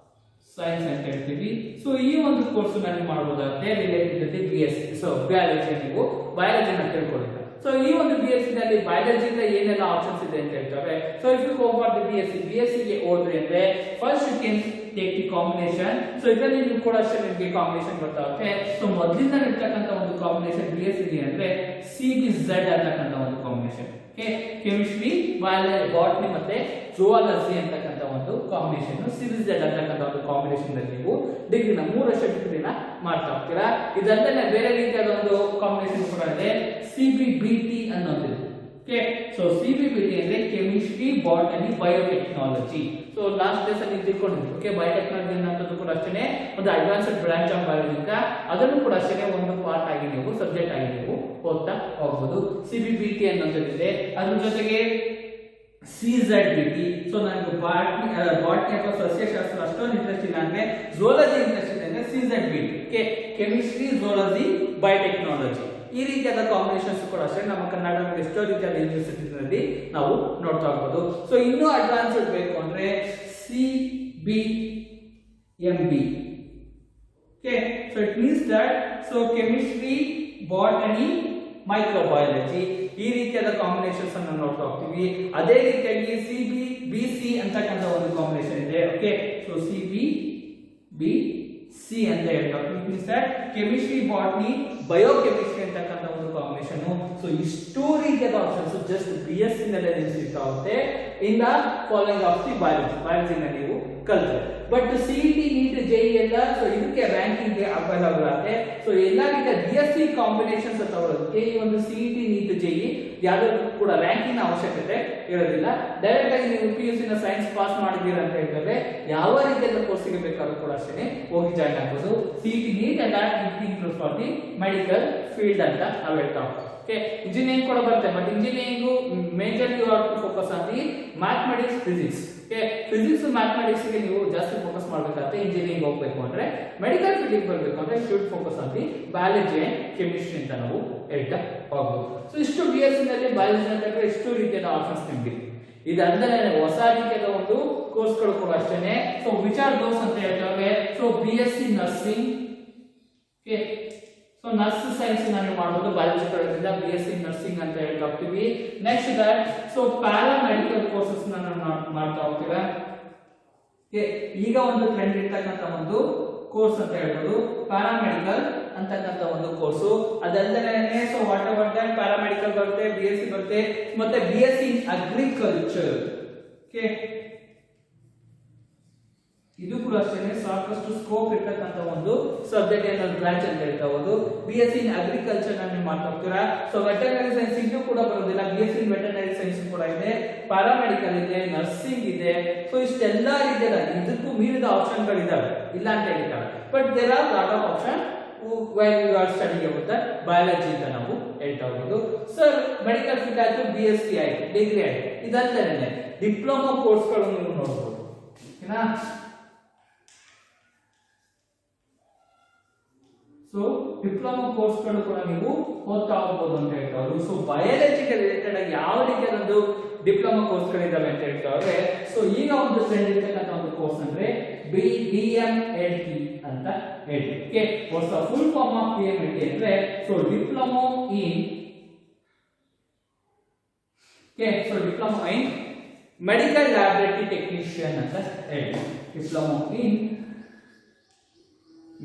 ಸೈನ್ಸ್ ಅಂತ ಹೇಳ್ತೀವಿ ಸೊ ಈ ಒಂದು ಕೋರ್ಸ್ ನಲ್ಲಿ ಮಾಡಬಹುದಾಗುತ್ತೆ ರಿಲೇಟೆಡ್ BSc ಸೊ ಬಯಾಲಜಿ ನೀವು ಬಯಾಲಜಿನ ತಿಳ್ಕೊಳ್ಳಿ ಸೊ ಈ ಒಂದು BSc ನಲ್ಲಿ ಬಯಾಲಜಿಯಿಂದ ಏನೆಲ್ಲ ಆಪ್ಷನ್ಸ್ ಇದೆ ಅಂತ ಹೇಳ್ತಾರೆ so if you go for the BSc ಗೆ ಹೋದ್ರೆ ಅಂದ್ರೆ first you can take the combination so ಇದರಲ್ಲಿ ನೀವು ಕೂಡ ಅಷ್ಟೇ ನಿಮಗೆ ಕಾಂಬಿನೇಷನ್ ಗೊತ್ತಾಗುತ್ತೆ ಸೊ ಮೊದಲಿಂದ ಇರ್ತಕ್ಕಂಥ ಒಂದು ಕಾಂಬಿನೇಷನ್ BSc ಗೆ ಅಂದ್ರೆ CBZ ಅಂತಕ್ಕಂಥ ಒಂದು ಕಾಂಬಿನೇಷನ್ ಓಕೆ ಕೆಮಿಸ್ಟ್ರಿ ಬಾಟನಿ ಮತ್ತೆ ಜುವಾಲಜಿ ಅಂತಕ್ಕಂಥ ಒಂದು ಕಾಂಬಿನೇಷನ್ CBZ ಅಂತಕ್ಕಂಥ ಒಂದು ಕಾಂಬಿನೇಷನ್ ನಲ್ಲಿ ನೀವು ಡಿಗ್ರಿನ 3 ವರ್ಷ ಡಿಗ್ರಿನ ಮಾಡ್ತಾ ಹೋಗ್ತೀರಾ ಇದಲ್ಲದೆ ಬೇರೆ ರೀತಿಯಾದ ಒಂದು ಕಾಂಬಿನೇಷನ್ ಕೂಡ ಇದೆ CBBT ಅನ್ನೋದು ಓಕೆ ಸೊ CBBT ಅಂದ್ರೆ chemistry botany biotechnology so last days ಅಲ್ಲಿ ತಿಳ್ಕೊಂಡಿದ್ವಿ ಓಕೆ ಬಯೋಟೆಕ್ನಾಲಜಿ ಅನ್ನೋದು ಕೂಡ ಅಷ್ಟೇ ಒಂದು ಅಡ್ವಾನ್ಸ್ಡ್ ಬ್ರಾಂಚ್ ಆಫ್ ಬಯಾಲಜಿ ಅದನ್ನು ಕೂಡ ಅಷ್ಟೇ ಒಂದು ಪಾರ್ಟ್ ಆಗಿ ನೀವು ಸಬ್ಜೆಕ್ಟ್ ಆಗಿ ನೀವು ಓದ್ತಾ ಹೋಗ್ಬೋದು CBBT ಅನ್ನೋದಿದೆ ಅದ್ರ ಜೊತೆಗೆ CZBT ಸೊ ನನಗೆ ಬಾಟ್ನಿ ಅಥವಾ ಸಸ್ಯಶಾಸ್ತ್ರ ಅಷ್ಟೊಂದು ಇಂಟ್ರೆಸ್ಟ್ ಇಲ್ಲ ಅಂದ್ರೆ ಝೂಲಜಿ ಇಂಟ್ರೆಸ್ಟ್ ಇದೆ ಅಂದ್ರೆ CZBT ಓಕೆ ಕೆಮಿಸ್ಟ್ರಿ ಝೂಲಜಿ ಬಯೋಟೆಕ್ನಾಲಜಿ ಈ ರೀತಿಯಾದ ಕಾಂಬಿನೇಷನ್ಸ್ ಕೂಡ ಅಷ್ಟೇ ನಮ್ಮ ಕರ್ನಾಟಕದ ಎಷ್ಟೋ ರೀತಿಯಾದ ಯೂನಿವರ್ಸಿಟಿಗಳಲ್ಲಿ ನಾವು ನೋಡ್ತಾ ಹೋಗ್ಬೋದು ಸೊ ಇನ್ನೂ ಅಡ್ವಾನ್ಸ್ಡ್ ಬೇಕು ಅಂದ್ರೆ CBMB okay so it means that so chemistry botany microbiology ಈ ರೀತಿಯಾದ ಕಾಂಬಿನೇಷನ್ಸ್ ಅನ್ನು ನೋಡ್ತಾ ಹೋಗ್ತೀವಿ ಅದೇ ರೀತಿಯಾಗಿ CBBC ಅಂತಕ್ಕಂಥ ಒಂದು ಕಾಂಬಿನೇಷನ್ ಇದೆ ಓಕೆ ಸೊ CBBC ಅಂತ ಹೇಳ್ತಾ means that chemistry botany biochemistry ಅಂತಕ್ಕಂಥ ಒಂದು ಕಾಂಬಿನೇಷನ್ ಸೊ ಇಷ್ಟು ರೀತಿಯಾದ ಆಪ್ಷನ್ಸ್ ಜಸ್ಟ್ BSc ನಲ್ಲಿ ಸಿಗ್ತಾ ಹೋಗುತ್ತೆ in the following of the biology ನೀವು ಕಲಿತ್ರೆ ಬಟ್ CET NEET JEE ಎಲ್ಲ ಸೊ ಇದಕ್ಕೆ ರ್ಯಾಂಕಿಂಗ್ ಅವೈಲಬಲ್ ಆಗುತ್ತೆ ಸೊ ಎಲ್ಲಾ ರೀತಿಯ BSc ಕಾಂಬಿನೇಷನ್ಸ್ ತಗೊಳ್ಳೋದಕ್ಕೆ ಈ ಒಂದು CET NEET JEE ಯಾವುದೂ ಕೂಡ ರ್ಯಾಂಕಿಂಗ್ ಅವಶ್ಯಕತೆ ಇರೋದಿಲ್ಲ ಡೈರೆಕ್ಟ್ ಆಗಿ ನೀವು PUC ನ ಸೈನ್ಸ್ ಪಾಸ್ ಮಾಡಿದ್ದೀರಾ ಅಂತ ಹೇಳಿದ್ರೆ ಯಾವ ರೀತಿಯ ಕೋರ್ಸ್ಗೆ ಬೇಕಾದ್ರೂ ಕೂಡ ಅಷ್ಟೇ ಹೋಗಿ ಜಾಯ್ನ್ ಆಗ್ಬೋದು CET NEET and that includes for the medical field ಅಂತ ನಾವು ಹೇಳ್ತಾ ಹೋಗ್ತೀವಿ ಓಕೆ ಇಂಜಿನಿಯರಿಂಗ್ ಕೂಡ ಬರುತ್ತೆ but engineering major you are to focus on the mathematics physics okay physics mathematics ಗೆ ನೀವು ಜಾಸ್ತಿ ಫೋಕಸ್ ಮಾಡಬೇಕಾಗುತ್ತೆ ಇಂಜಿನಿಯರಿಂಗ್ ಹೋಗಬೇಕು ಅಂದ್ರೆ ಮೆಡಿಕಲ್ ಫೀಲ್ಡ್ ಬರಬೇಕು ಅಂದ್ರೆ should focus on the biology and chemistry ಅಂತ ನಾವು ಹೇಳ್ತಾ ಹೋಗ್ಬೋದು ಸೊ ಇಷ್ಟು BSc ನಲ್ಲಿ ಬಯಾಲಜಿ ಅಂತಂದ್ರೆ ಇಷ್ಟು ರೀತಿಯಾದ ಆಪ್ಷನ್ಸ್ ನಿಮಗೆ ಇದಲ್ಲದೆ ಹೊಸ ರೀತಿಯಾದ ಒಂದು ಕೋರ್ಸ್ಗಳು ಕೂಡ ಅಷ್ಟೇನೆ ಸೊ ವಿಚಾರ್ ದೋಸ್ ಅಂತ ಹೇಳ್ತೇವೆ so BSc nursing okay so nurse science ನಾನು ಮಾಡಬಹುದು ಬಯಾಲಜಿ ಕಡೆಯಿಂದ BSc ನರ್ಸಿಂಗ್ ಅಂತ ಹೇಳ್ತಾ ಹೋಗ್ತೀವಿ next that so paramedical courses ನಾನು ಮಾಡ್ತಾ ಹೋಗ್ತೀರಾ ಈಗ ಒಂದು ಟ್ರೆಂಡ್ ಇರ್ತಕ್ಕಂಥ ಒಂದು ಕೋರ್ಸ್ ಅಂತ ಹೇಳ್ಬೋದು ಪ್ಯಾರಾಮೆಡಿಕಲ್ ಅಂತಕ್ಕಂಥ ಒಂದು ಕೋರ್ಸು ಅದಲ್ಲದೆ so whatever that paramedical ಬರುತ್ತೆ BSc ಬರುತ್ತೆ ಮತ್ತೆ BSc ಇನ್ ಅಗ್ರಿಕಲ್ಚರ್ ಓಕೆ ಇದು ಕೂಡ ಅಷ್ಟೇ ಸಾಕಷ್ಟು ಸ್ಕೋಪ್ ಇರ್ತಕ್ಕಂಥ ಒಂದು ಸಬ್ಜೆಕ್ಟ್ ಏನೋ ಬ್ರಾಂಚ್ ಅಂತ ಹೇಳ್ತಾ ಹೋದು. BSc ಇನ್ ಅಗ್ರಿಕಲ್ಚರ್ ನೀವು ಮಾಡ್ತಾ ಹೋಗ್ತೀರಾ. ಸೊ ವೆಟರ್ನರಿ ಸೈನ್ಸ್ ಇದು ಕೂಡ ಬರೋದಿಲ್ಲ. BSc ಇನ್ ವೆಟರ್ನರಿ ಸೈನ್ಸ್ ಕೂಡ ಇದೆ, ಪ್ಯಾರಾಮೆಡಿಕಲ್ ಇದೆ, ನರ್ಸಿಂಗ್ ಇದೆ. ಸೊ ಇಷ್ಟೆಲ್ಲ ಇದೆಯಲ್ಲ, ಇದಕ್ಕೂ ಮೀರಿದ ಆಪ್ಷನ್ಗಳಿದ್ದಾವೆ, ಇಲ್ಲ ಅಂತ ಹೇಳಿದ್ದಾರೆ. But there are lot of option while you are studying about that biology ಅಂತ ನಾವು ಹೇಳ್ತಾ ಹೋಗೋದು. ಸರ್ ಮೆಡಿಕಲ್ ಫೀಲ್ಡ್ ಆಯ್ತು, BSc ಆಯ್ತು, ಡಿಗ್ರಿ ಆಯ್ತು, ಇದಲ್ಲದೆ ಡಿಪ್ಲೊಮಾ ಕೋರ್ಸ್ಗಳನ್ನು ನೀವು ನೋಡಬಹುದು. ಓಕೆನಾ? ಸೊ ಡಿಪ್ಲೊಮಾ ಕೋರ್ಸ್ಗಳು ಕೂಡ ನೀವು ಓದ್ತಾ ಹೋಗ್ಬೋದು ಅಂತ ಹೇಳ್ತಾರೆ. ಸೊ ಬಯಾಲಜಿಗೆ ರಿಲೇಟೆಡ್ ಆಗಿ ಯಾವ ರೀತಿಯ ಒಂದು ಡಿಪ್ಲೊಮಾ ಕೋರ್ಸ್ಗಳಿದಾವೆ ಅಂತ ಹೇಳ್ತಾರೆ. ಸೊ ಈಗ ಒಂದು ಟ್ರೆಂಡ್ ಇರ್ತಕ್ಕಂಥ ಒಂದು ಕೋರ್ಸ್ ಅಂದ್ರೆ DMLT ಅಂತ ಹೇಳಿ. Okay, what's the full form of DMLT ಅಂದ್ರೆ so diploma in diploma in medical laboratory technician ಅಂತ ಹೇಳಿ. Diploma in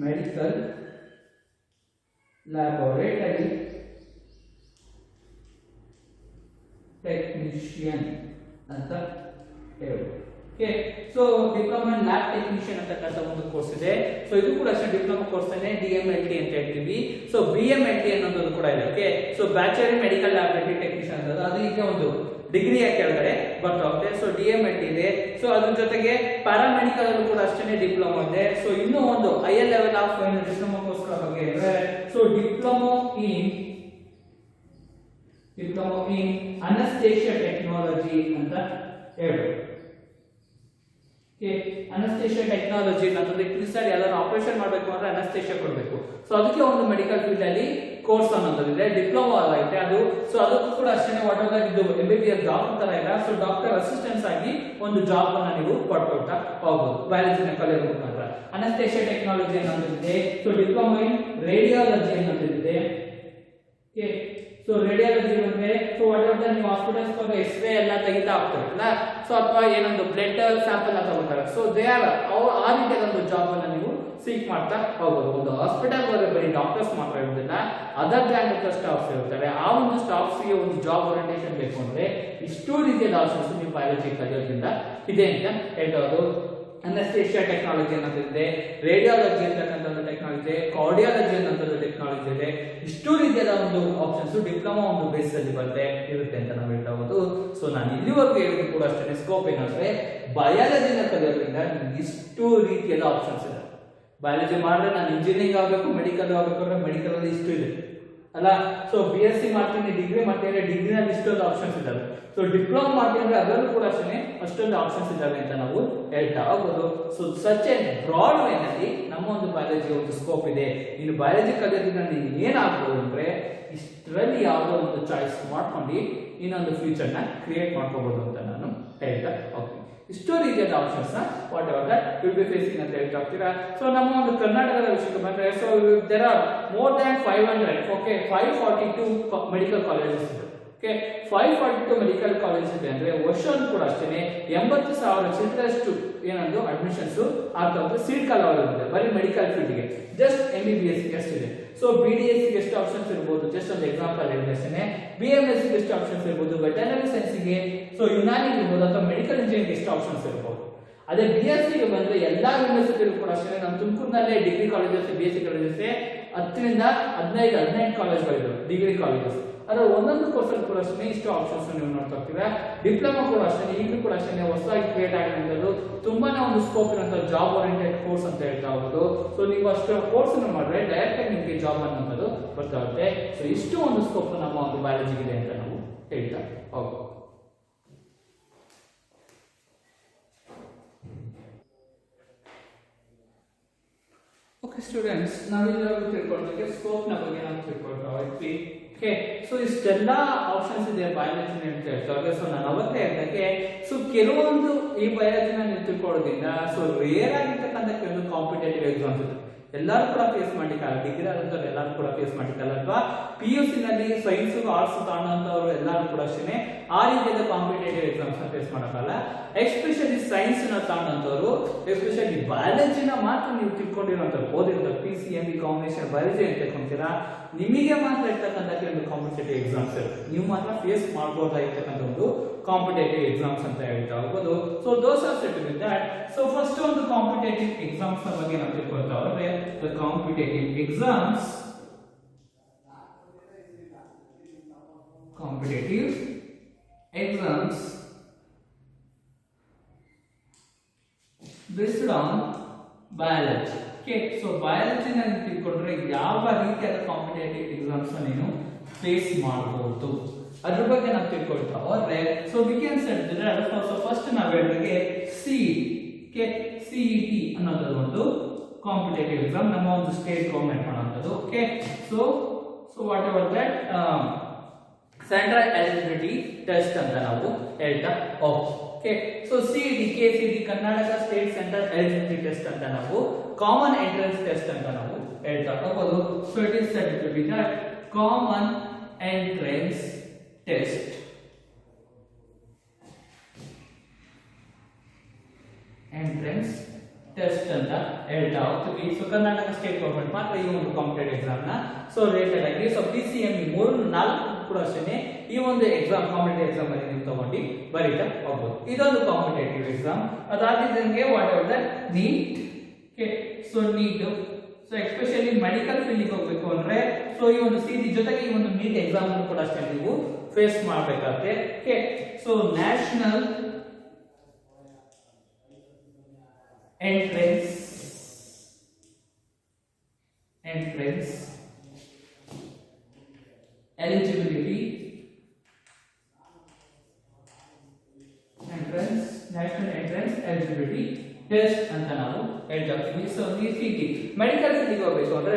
medical laboratory technician ಅಂತ ಹೇಳಿ. Okay, so diploma in lab technician ಅಂತಕ್ಕಂಥ ಒಂದು ಕೋರ್ಸ್ ಇದೆ. ಸೊ ಇದು ಕೂಡ ಅಷ್ಟೇ ಡಿಪ್ಲೊಮಾ ಕೋರ್ಸ್ ಅನ್ನೇ DMLT ಅಂತ ಹೇಳ್ತೀವಿ. ಸೊ BMLT ಅನ್ನೋದು ಕೂಡ ಇದೆ. ಓಕೆ, ಸೊ ಬ್ಯಾಚಲರ್ ಇನ್ ಮೆಡಿಕಲ್ ಲ್ಯಾಬೊರೇಟರಿ ಟೆಕ್ನಿಷಿಯನ್ ಅನ್ನೋದು ಅದು ಈಗ ಒಂದು ಡಿಗ್ರಿ ಕೆಳಗಡೆ ಬರ್ತಾ ಹೋಗುತ್ತೆ. ಸೊ DMLT ಇದೆ. ಸೊ ಅದ್ರ ಜೊತೆಗೆ ಪ್ಯಾರಾಮೆಡಿಕಲ್ ಅಲ್ಲೂ ಕೂಡ ಅಷ್ಟೇ ಡಿಪ್ಲೊಮಾ ಇದೆ. ಸೊ ಇನ್ನೂ ಒಂದು ಹೈಯರ್ ಲೆವೆಲ್ ಆಫ್ ಡಿಪ್ಲೊಮಾ ಕೋರ್ಸ್ಗಳ ಬಗ್ಗೆ ಅಂದ್ರೆ ಸೊ ಡಿಪ್ಲೊಮಾ ಇನ್ ಅನಸ್ತೇಷಿಯಾ ಟೆಕ್ನಾಲಜಿ ಅಂತ ಹೇಳ್ಬೋದು. ಅನಸ್ತೇಷಿಯಾ ಟೆಕ್ನಾಲಜಿ ಅಂತಂದ್ರೆ ಕ್ರಿಸ್ಟಲ್ ಎಲ್ಲಾರು ಆಪರೇಷನ್ ಮಾಡಬೇಕು ಅಂದ್ರೆ ಅನಸ್ತೇಷಿಯಾ ಕೊಡಬೇಕು. ಸೊ ಅದಕ್ಕೆ ಒಂದು ಮೆಡಿಕಲ್ ಫೀಲ್ಡ್ ಅಲ್ಲಿ ಕೋರ್ಸ್ ಅನ್ನೋದಿದೆ, ಡಿಪ್ಲೊಮಾ ಐತೆ ಅದು. ಸೊ ಅದಕ್ಕೂ ಕೂಡ ಅಷ್ಟೇ ವಾಟರ್ ಇದು MBBS ಡಾಕ್ಟರ್ ತರ ಇಲ್ಲ. ಸೊ ಡಾಕ್ಟರ್ ಅಸಿಸ್ಟೆಂಟ್ಸ್ ಆಗಿ ಒಂದು ಜಾಬ್ ಅನ್ನ ನೀವು ಪಡ್ಕೊಳ್ತಾ ಹೋಗ್ಬೋದು ಬಯಾಲಜಿನ ಕಲಿಯೋದ್ರ ಮುಖಾಂತರ. ಅನಸ್ತೇಷಿಯಾ ಟೆಕ್ನಾಲಜಿ ಅನ್ನೋದಿದೆ. ಸೊ ಡಿಪ್ಲೊಮಾ ಇನ್ ರೇಡಿಯಾಲಜಿ ಅನ್ನೋದಿದೆ. ಸೊ ರೇಡಿಯಾಲಜಿ ಅಂದ್ರೆ ಸೊ ವಾಟರ್ ನೀವು ಹಾಸ್ಪಿಟಲ್ಸ್ ಎಕ್ಸ್ರೇ ಎಲ್ಲ ತೆಗಿತಾ ಹೋಗ್ತಾರಲ್ಲ, ಸೊ ಅಥವಾ ಏನೊಂದು ಬ್ಲಡ್ ಸ್ಯಾಂಪಲ್ ಅಂತ ತಗೋತಾರೆ. ಸೊ ದೇ ಆರ್ ಆ ರೀತಿಯ ಒಂದು ಜಾಬ್ ಅನ್ನ ನೀವು ಸೀಕ್ ಮಾಡ್ತಾ ಹೋಗ್ಬೋದು. ಒಂದು ಹಾಸ್ಪಿಟಲ್ ಬರೀ ಡಾಕ್ಟರ್ಸ್ ಮಾತ್ರ ಇರೋದಿಲ್ಲ, ಅದರ್ ಜಾಗೃತ ಸ್ಟಾಫ್ಸ್ ಇರ್ತಾರೆ. ಆ ಒಂದು ಸ್ಟಾಫ್ಸ್ಗೆ ಒಂದು ಜಾಬ್ ಓರಿಯಂಟೇಷನ್ ಬೇಕು ಅಂದ್ರೆ ಇಷ್ಟು ರೀತಿಯ ಆಪ್ಷನ್ಸ್ ನೀವು ಬಯಾಲಜಿ ಕಲಿಯೋದ್ರಿಂದ ಇದೆ ಅಂತ ಹೇಳ್ಬೋದು. ಅನಸ್ತೇಷಿಯಾ ಟೆಕ್ನಾಲಜಿ ಅನ್ನೋದಿದೆ, ರೇಡಿಯಾಲಜಿ ಅಂತಕ್ಕಂಥ ಒಂದು ಟೆಕ್ನಾಲಜಿ ಇದೆ, ಕಾರ್ಡಿಯಾಲಜಿ ಅನ್ನೋಂಥ ಟೆಕ್ನಾಲಜಿ ಇದೆ. ಇಷ್ಟು ರೀತಿಯಾದ ಒಂದು ಆಪ್ಷನ್ಸ್ ಡಿಪ್ಲೊಮಾ ಒಂದು ಬೇಸ್ ಅಲ್ಲಿ ಇರುತ್ತೆ ಅಂತ ನಾವು ಹೇಳ್ತಾ ಹೋಗೋದು. ಸೊ ನಾನು ಇಲ್ಲಿವರೆಗೂ ಹೇಳಿದ್ರು ಕೂಡ ಅಷ್ಟೇ ಸ್ಕೋಪ್ ಏನಂದ್ರೆ ಬಯಾಲಜಿನ ಕಲಿಯೋದ್ರಿಂದ ಇಷ್ಟು ರೀತಿಯಾದ ಆಪ್ಷನ್ಸ್ ಇದೆ. ಬಯಾಲಜಿ ಮಾಡಿದ್ರೆ ನಾನು ಇಂಜಿನಿಯರಿಂಗ್ ಆಗಬೇಕು, ಮೆಡಿಕಲ್ ಆಗಬೇಕು ಅಂದ್ರೆ ಮೆಡಿಕಲ್ ಅಲ್ಲಿ ಇಷ್ಟು ಇದೆ ಅಲ್ಲ. ಸೊ BSc ಮಾಡ್ತೀನಿ, ಡಿಗ್ರಿ ಮಾಡ್ತೀನಿ, ಡಿಗ್ರಿನಲ್ಲಿ ಇಷ್ಟೊಂದು ಆಪ್ಷನ್ಸ್ ಇದಾವೆ. ಸೊ ಡಿಪ್ಲೊಮಾ ಮಾಡ್ತೀನಿ ಅಂದ್ರೆ ಅದರಲ್ಲೂ ಕೂಡ ಅಷ್ಟೇ ಅಷ್ಟೊಂದು ಆಪ್ಷನ್ಸ್ ಇದಾವೆ ಅಂತ ನಾವು ಹೇಳ್ತಾ ಹೋಗೋದು. ಸೊ ಸಚ್ ಎ ಬ್ರಾಡ್ ವೇನಲ್ಲಿ ನಮ್ಮ ಒಂದು ಬಯಾಲಜಿ ಒಂದು ಸ್ಕೋಪ್ ಇದೆ. ಇನ್ನು ಬಯಾಲಜಿ ಕಲಿಯೋದ್ರಿಂದ ನೀನು ಏನಾಗ್ಬೋದು ಅಂದ್ರೆ ಇಷ್ಟರಲ್ಲಿ ಯಾವುದೋ ಒಂದು ಚಾಯ್ಸ್ ಮಾಡ್ಕೊಂಡು ಇನ್ನೊಂದು ಫ್ಯೂಚರ್ನ ಕ್ರಿಯೇಟ್ ಮಾಡ್ಕೋಬಹುದು ಅಂತ ನಾನು ಹೇಳ್ತಾ ಹೋಗ್ತೀನಿ. ಇಷ್ಟು ರೀತಿಯಾದ ಆಪ್ಷನ್ಸ್ ನ whatever that will be facing ಅಂತ ಹೇಳ್ತಾ ಹೋಗ್ತೀರಾ. ಸೊ ನಮ್ಮ ಒಂದು ಕರ್ನಾಟಕದ ವಿಷಯಕ್ಕೆ ಬಂದ್ರೆ so there are more than 500 okay 542 medical colleges ಇದೆ. ಓಕೆ 542 ಮೆಡಿಕಲ್ ಕಾಲೇಜ್ ಇದೆ ಅಂದ್ರೆ ವರ್ಷವೂ ಕೂಡ ಅಷ್ಟೇ 80,000 ಚಿಲ್ಡ್ರನ್ಸ್ ಏನಂದು ಅಡ್ಮಿಷನ್ಸ್ ಆಗ್ತಾ ಹೋಗುತ್ತೆ. ಸೀಟ್ ಕಾಲವಾಗಿದೆ ಬರೀ ಮೆಡಿಕಲ್ ಫೀಲ್ಡ್ಗೆ, ಜಸ್ಟ್ MBBS ಎಷ್ಟಿದೆ. ಸೊ BDS ಗೆ ಎಷ್ಟು ಆಪ್ಷನ್ಸ್ ಇರಬಹುದು, ಜಸ್ಟ್ ಒಂದು ಎಕ್ಸಾಂಪಲ್ ಹೇಳಿದ್ರೆ BMS ಗೆ ಎಷ್ಟು ಆಪ್ಷನ್ಸ್ ಇರಬಹುದು, ವೆಟರ್ನರಿ ಸೈನ್ಸ್ ಗೆ ಸೊ ಯುನಾನಿ ಇರಬಹುದು, ಅಥವಾ ಮೆಡಿಕಲ್ ಇಂಜಿನಿಯರಿಂಗ್ ಎಷ್ಟು ಆಪ್ಷನ್ಸ್ ಇರಬಹುದು. ಅದೇ BSc ಗೆ ಬಂದ್ರೆ ಎಲ್ಲಾ ಯೂನಿವರ್ಸಿಟಿಗಳು ಕೂಡ ಅಷ್ಟೇ. ನಮ್ಮ ತುಮಕೂರಿನಲ್ಲೇ ಡಿಗ್ರಿ ಕಾಲೇಜಸ್ BSc ಕಾಲೇಜಸ್ 10ರಿಂದ 15 ಕಾಲೇಜ್ಗಳಿವೆ ಡಿಗ್ರಿ ಕಾಲೇಜಸ್. ಅದರ ಒಂದೊಂದು ಕೋರ್ಸ್ ಅಲ್ಲಿ ಕೂಡ ಅಷ್ಟೇ ಇಷ್ಟು ಆಪ್ಷನ್ಸ್ ನೀವು ನೋಡ್ತಾ ಹೋಗ್ತೀರಾ. ಡಿಪ್ಲೊಮಾ ಕೂಡ ಅಷ್ಟೇ, ಈಗಲೂ ಕೂಡ ಅಷ್ಟೇ ಹೊಸದಾಗಿ ಕ್ರಿಯೇಟ್ ಆಗಿರೋದು ತುಂಬಾನೇ ಒಂದು ಸ್ಕೋಪ್ ಇರುವಂತ ಜಾಬ್ ಓರಿಯೆಂಟೆಡ್ ಕೋರ್ಸ್ ಅಂತ ಹೇಳ್ತಾ ಹೋಗೋದು. ಸೊ ನೀವು ಅಷ್ಟು ಕೋರ್ಸ್ ಮಾಡಿದ್ರೆ ಡೈರೆಕ್ಟ್ ಆಗಿ ನಿಮಗೆ ಜಾಬ್ ಅನ್ನೋದು ಬರ್ತಾ ಹೋಗುತ್ತೆ. ಸೊ ಇಷ್ಟು ಒಂದು ಸ್ಕೋಪ್ ನಮ್ಮ ಒಂದು ಬಯಾಲಜಿ ಇದೆ ಅಂತ ನಾವು ಹೇಳ್ತಾ ಹೋಗೋದು. ಓಕೆ ಸ್ಟೂಡೆಂಟ್ಸ್, ನಾವೆಲ್ಲರೂ ತಿಳ್ಕೊಳ್ಳೋದಕ್ಕೆ ಸ್ಕೋಪ್ ನ ಬಗ್ಗೆ ನಾವು ತಿಳ್ಕೊಳ್ತಾ ಹೋಗ್ತೀವಿ. ಓಕೆ, ಸೊ ಇಷ್ಟೆಲ್ಲ ಆಪ್ಷನ್ಸ್ ಇದೆ ಬಯಾಲಜಿ ಅಂತ ಹೇಳ್ತಾರೆ. ಸೊ ನಾನು ಅವತ್ತೇ ಹೇಳಿದಾಗೆ ಸೊ ಕೆಲವೊಂದು ಈ ಬಯಾಲಜಿನ ನೀವು ತಿಳ್ಕೊಳ್ಳೋದ್ರಿಂದ ಸೊ ರೇರ್ ಆಗಿರ್ತಕ್ಕಂಥ ಕೆಲವೊಂದು ಕಾಂಪಿಟೇಟಿವ್ ಎಕ್ಸಾಮ್ಸ್ ಇದೆ, ಎಲ್ಲರೂ ಕೂಡ ಫೇಸ್ ಮಾಡ್ಲಿಕ್ಕಲ್ಲ. ಡಿಗ್ರಿ ಆದಂತವ್ರು ಎಲ್ಲರೂ ಕೂಡ ಫೇಸ್ ಮಾಡ್ಲಿಕ್ಕಲ್ಲ, ಅಥವಾ PUC ನಲ್ಲಿ ಸೈನ್ಸ್ ಆರ್ಟ್ಸ್ ತಗೊಂಡಂತವ್ರು ಎಲ್ಲರೂ ಕೂಡ ಅಷ್ಟೇ ಆ ರೀತಿಯಾದ ಕಾಂಪಿಟೇಟಿವ್ ಎಕ್ಸಾಮ್ಸ್ ನ ಫೇಸ್ ಮಾಡಕ್ಕಲ್ಲ. ಎಸ್ಪೆಷಲಿ ಸೈನ್ಸ್ ನ ತಗೊಂಡಂತವ್ರು, ಎಸ್ಪೆಷಲಿ ಬಯಾಲಜಿನ ಮಾತ್ರ ನೀವು ತಿಳ್ಕೊಂಡಿರೋಂಥವ್ರು, ಓದಿರೋ PCMB ಕಾಂಬಿನೇಷನ್ ಬಯಾಲಜಿ ಅಂತ ತಿಳ್ಕೊಂತೀರಾ, ನಿಮಗೆ ಮಾತ್ರ ಇರ್ತಕ್ಕಂಥ ಕೆಲವೊಂದು ಕಾಂಪಿಟೇಟಿವ್ ಕಾಂಪಿಟೇಟಿವ್ ಎಕ್ಸಾಮ್ಸ್ ನೀವು ಮಾತ್ರ ಫೇಸ್ ಮಾಡಬಹುದಾಗಿರ್ತಕ್ಕಂಥ ಒಂದು ಕಾಂಪಿಟೇಟಿವ್ ಎಕ್ಸಾಮ್ಸ್ ಅಂತ ಹೇಳ್ತಾ ಹೋಗ್ಬೋದು. So those are set with that. So first ಒಂದು ಕಾಂಪಿಟೇಟಿವ್ ಎಕ್ಸಾಮ್ಸ್ ನ ಬಗ್ಗೆ ನಾವು ತಿಳ್ಕೊಳ್ತಾ ಹೋದ್ರೆ the competitive exams based on biology. Okay, so biology ನಲ್ಲಿ ತಿಳ್ಕೊಂಡ್ರೆ ಯಾವ ರೀತಿಯಾದ ಕಾಂಪಿಟೇಟಿವ್ ಎಕ್ಸಾಮ್ಸ್ ನೀನು ಫೇಸ್ ಮಾಡಬಹುದು ಅದ್ರ ಬಗ್ಗೆ ನಾವು ತಿಳ್ಕೊಳ್ತಾ ಹೋದ್ರೆ so we can set that first ನಾವು ಹೇಳಿದ್ರೆ ಸಿಇಟಿ ಅನ್ನೋದು ಒಂದು ಕಾಂಪಿಟೇಟಿವ್ ಎಕ್ಸಾಮ್ ನಮ್ಮ ಒಂದು ಸ್ಟೇಟ್ ಗವರ್ನಮೆಂಟ್ ಮಾಡುವಂತದ್ದು. Okay, so whatever that central eligibility test ಅಂತ ನಾವು ಹೇಳ್ತಾ ಹೋಗ್ತೀವಿ. Okay, so CET KCET Karnataka state central eligibility test ಅಂತ ನಾವು ಕಾಮನ್ ಎಂಟ್ರೆನ್ಸ್ ಟೆಸ್ಟ್ ಅಂತ ನಾವು ಹೇಳ್ತಾ ಹೋಗೋದು. So it is set to be that common entrance test ಅಂತ ಹೇಳ್ತಾ ಹೋಗ್ತೀವಿ. ಸೊ ಕರ್ನಾಟಕ ಸ್ಟೇಟ್ ಗವರ್ನಮೆಂಟ್ ಮಾತ್ರ ಈ ಒಂದು ಕಾಂಪಿಟೇಟಿವ್ ಎಕ್ಸಾಮ್ ನ ಸೊ ರಿಲೇಟೆಡ್ ಆಗಿ ಸೊ PCME 3-4 ಕೂಡ ಅಷ್ಟೇ ಈ ಒಂದು ಎಕ್ಸಾಮ್ ಕಾಂಪಿಟೇಟಿವ್ ಎಕ್ಸಾಮ್ ಅಲ್ಲಿ ನೀವು ತಗೊಂಡು ಬರೀತಾ ಹೋಗ್ಬೋದು. ಇದೊಂದು ಕಾಂಪಿಟೇಟಿವ್ ಎಕ್ಸಾಮ್. ಅದಾದಿದ್ದಂಗೆ whatever that NEET. Okay, so NEET so especially medical field ಹೋಗಬೇಕು ಅಂದ್ರೆ ಸೊ ಈ ಒಂದು ಸಿಟಿ ಜೊತೆಗೆ ಈ ಒಂದು ನೀಟ್ ಎಕ್ಸಾಮ್ ಅನ್ನು ಕೂಡ ಅಷ್ಟೇ ನೀವು ಫೇಸ್ ಮಾಡಬೇಕಾಗುತ್ತೆ. Okay, so national entrance eligibility national entrance eligibility test ಅಂತ ನಾವು ಹೇಳ್ತಾ ಇದ್ದೀವಿ. ಸೊ ಸಿಟಿ ಮೆಡಿಕಲ್ ಫೀಲ್ಡ್ ಹೋಗಬೇಕು ಅಂದ್ರೆ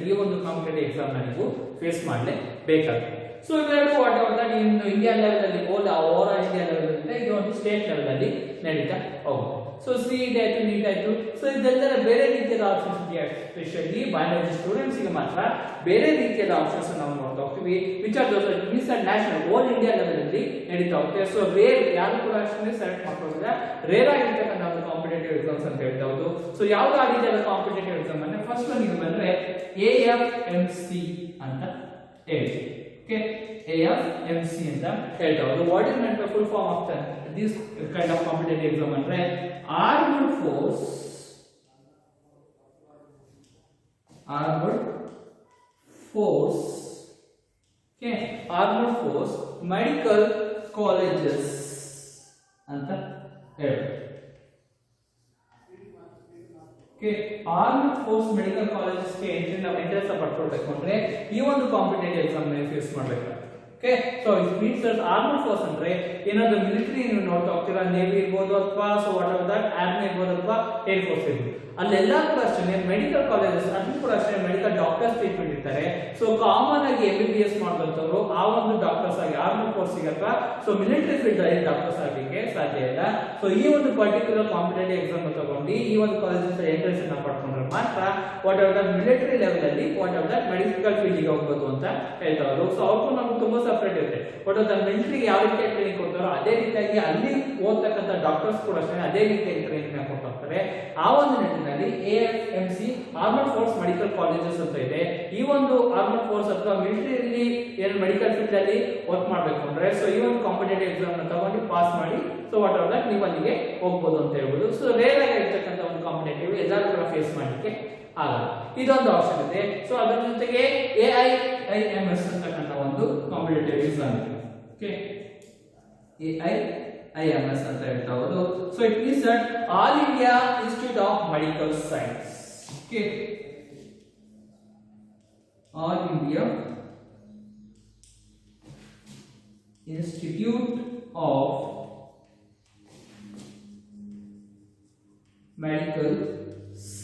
ಈ ಒಂದು ಕಾಂಪಿಟೇಟಿವ್ ಎಕ್ಸಾಮ್ ನ ನೀವು ಫೇಸ್ ಮಾಡಲೇಬೇಕಾಗುತ್ತೆ. ಸೊ ಇವೆರಡು ವಾಟ್ ಎವರ್ ದಟ್ ಇನ್ನು ಇಂಡಿಯಾ ಲೆವೆಲ್ ಅಲ್ಲಿ ಓವರ್ ಇಂಡಿಯಾ ಲೆವೆಲ್ ಅಲ್ಲಿ ಇದು ಒಂದು ಸ್ಟೇಟ್ ಲೆವೆಲ್ ಅಲ್ಲಿ ನಡೀತಾ ಹೋಗುತ್ತೆ. ಸೊ ಸಿಇಟಿ ಆಯ್ತು, ನೀಟ್ ಆಯ್ತು. ಸೊ ಇದೆಲ್ಲರ ಬೇರೆ ರೀತಿಯಾದ ಆಪ್ಷನ್ಸ್ ಇದೆ. ಎಸ್ಪೆಷಲಿ ಬಯಾಲಜಿ ಸ್ಟೂಡೆಂಟ್ಸ್ ಗೆ ಮಾತ್ರ ಬೇರೆ ರೀತಿಯಾದ ಆಪ್ಷನ್ಸ್ ನಾವು ನೋಡ್ತಾ ಹೋಗ್ತೀವಿ. Which are those means national all India level ಅಲ್ಲಿ ನಡೀತಾ ಹೋಗುತ್ತೆ. ಸೊ ರೇರ್ ಯಾರು ಕೂಡ ಅಷ್ಟೇ ಸೆಲೆಕ್ಟ್ ಮಾಡ್ಕೊಳ್ಳೋದಿಲ್ಲ, ರೇರ್ ಆಗಿರ್ತಕ್ಕಂಥ ಒಂದು ಕಾಂಪಿಟೇಟಿವ್ ಎಕ್ಸಾಮ್ಸ್ ಅಂತ ಹೇಳ್ತಾ ಹೋದು. ಸೊ ಯಾವ್ದು ಆ ರೀತಿಯಾದ ಕಾಂಪಿಟೇಟಿವ್ ಎಕ್ಸಾಮ್ ಅಂದ್ರೆ ಫಸ್ಟ್ ನೀವು ಬಂದ್ರೆ AFMC ಅಂತ ಹೇಳಿ. Okay, AFMC ಅಂತ ಹೇಳ್ತಾ ಹೋದು. What is meant by full form of this kind of competitive exam ಅಂದ್ರೆ armed force medical colleges ಅಂತ ಹೇಳಿ. Okay, armed force medical colleges ಗೆ ಎಂಟ್ರಿ ನಾವು ಎಂಟ್ರೆನ್ಸ್ ಪಡ್ಕೊಳ್ಬೇಕು ಅಂದ್ರೆ ಈ ಒಂದು ಕಾಂಪಿಟೇಟಿವ್ ಎಕ್ಸಾಮ್ ನ ಫೇಸ್ ಮಾಡಬೇಕು. Okay, so it means that armed force ಅಂದ್ರೆ ಏನಾದ್ರು ಮಿಲಿಟರಿ ನೀವು ನೋಡ್ತಾ ಹೋಗ್ತೀರಾ, ನೇವಿ ಇರ್ಬೋದು ಅಥವಾ so whatever that army ಇರ್ಬೋದು ಅಥವಾ ಏರ್ ಫೋರ್ಸ್ ಇರ್ಬೋದು, ಅಲ್ಲೆಲ್ಲ ಕೂಡ ಅಷ್ಟೇ ಮೆಡಿಕಲ್ ಕಾಲೇಜಸ್ ಅದು ಕೂಡ ಅಷ್ಟೇ ಮೆಡಿಕಲ್ ಡಾಕ್ಟರ್ಸ್ ಟ್ರೀಟ್ಮೆಂಟ್ ಇರ್ತಾರೆ. ಸೊ ಕಾಮನ್ ಆಗಿ MBBS ಮಾಡಿದಂತವರು ಆ ಒಂದು ಡಾಕ್ಟರ್ಸ್ ಆಗಿ ಆರ್ಮಿ ಫೋರ್ಸ್ ಅಥವಾ ಸೊ ಮಿಲಿಟರಿ ಫೀಲ್ಡ್ ಅಲ್ಲಿ ಡಾಕ್ಟರ್ಸ್ ಆಗಲಿಕ್ಕೆ ಸಾಧ್ಯ ಇಲ್ಲ. ಸೊ ಈ ಒಂದು ಪರ್ಟಿಕ್ಯುಲರ್ ಕಾಂಪಿಟೇಟಿವ್ ಎಕ್ಸಾಮ್ ತಗೊಂಡು ಈ ಒಂದು ಕಾಲೇಜಸ್ ಎಂಟ್ರೆನ್ಸ್ ಅನ್ನ ಪಡ್ಕೊಂಡ್ರೆ ಮಾತ್ರ whatever that military level ಅಲ್ಲಿ whatever that medical field ಗೆ ಹೋಗ್ಬೋದು ಅಂತ ಹೇಳ್ತಾರೆ. ಸೊ ಅವ್ರಿಗೂ ನಮ್ಗೆ ತುಂಬಾ ಸಪರೇಟ್ ಇರುತ್ತೆ. ವಾಟ್ ಎವರ್ ದಟ್ ಮಿಲಿಟರಿ ಯಾವ ರೀತಿ ಟ್ರೈನಿಂಗ್ ಕೊಡ್ತಾರೋ ಅದೇ ರೀತಿಯಾಗಿ ಅಲ್ಲಿ ಓದ್ತಕ್ಕಂಥ ಡಾಕ್ಟರ್ಸ್ ಕೂಡ ಅಷ್ಟೇ ಅದೇ ರೀತಿಯಾಗಿ ಟ್ರೈನಿಂಗ್ ಕೊಟ್ಟು ಹೋಗ್ತಾರೆ. ಆ ಒಂದು ನಿಟ್ಟಿನಲ್ಲಿ AFMC armed force medical colleges ಅಂತ ಇದೆ. ಈ ಒಂದು ಆರ್ಮಡ್ ಫೋರ್ಸ್ ಅಥವಾ ಮಿಲಿಟರಿಯಲ್ಲಿ ಏನು ಮೆಡಿಕಲ್ ಫೀಲ್ಡ್ ಅಲ್ಲಿ ವರ್ಕ್ ಮಾಡಬೇಕು ಅಂದ್ರೆ ಸೊ ಈ ಒಂದು ಕಾಂಪಿಟೇಟಿವ್ ಎಕ್ಸಾಮ್ ನ ತಗೊಂಡು ಪಾಸ್ ಮಾಡಿ ಸೊ ವಾಟ್ ಎವರ್ ದಟ್ ನೀವು ಅಲ್ಲಿಗೆ ಹೋಗ್ಬೋದು ಅಂತ ಹೇಳ್ಬೋದು. ಸೊ ರೇರ್ ಆಗಿ ಇರ್ತಕ್ಕಂಥ ಒಂದು ಕಾಂಪಿಟೇಟಿವ್ ಎಲ್ಲರೂ ಕೂಡ ಫೇಸ್ ಮಾಡಲಿಕ್ಕೆ ಆಗಲ್ಲ. ಇದೊಂದು ಆಪ್ಷನ್ ಇದೆ. ಸೊ ಅದರ ಜೊತೆಗೆ AIIMS ಅಂತಕ್ಕಂಥ ಒಂದು ಕಾಂಪಿಟೇಟಿವ್ ಎಕ್ಸಾಮ್ ಇದೆ. ಓಕೆ, AIIMS ಅಂತ ಹೇಳ್ತಾ ಹೋದು. So it means that all India institute of medical science. Okay, all India institute of medical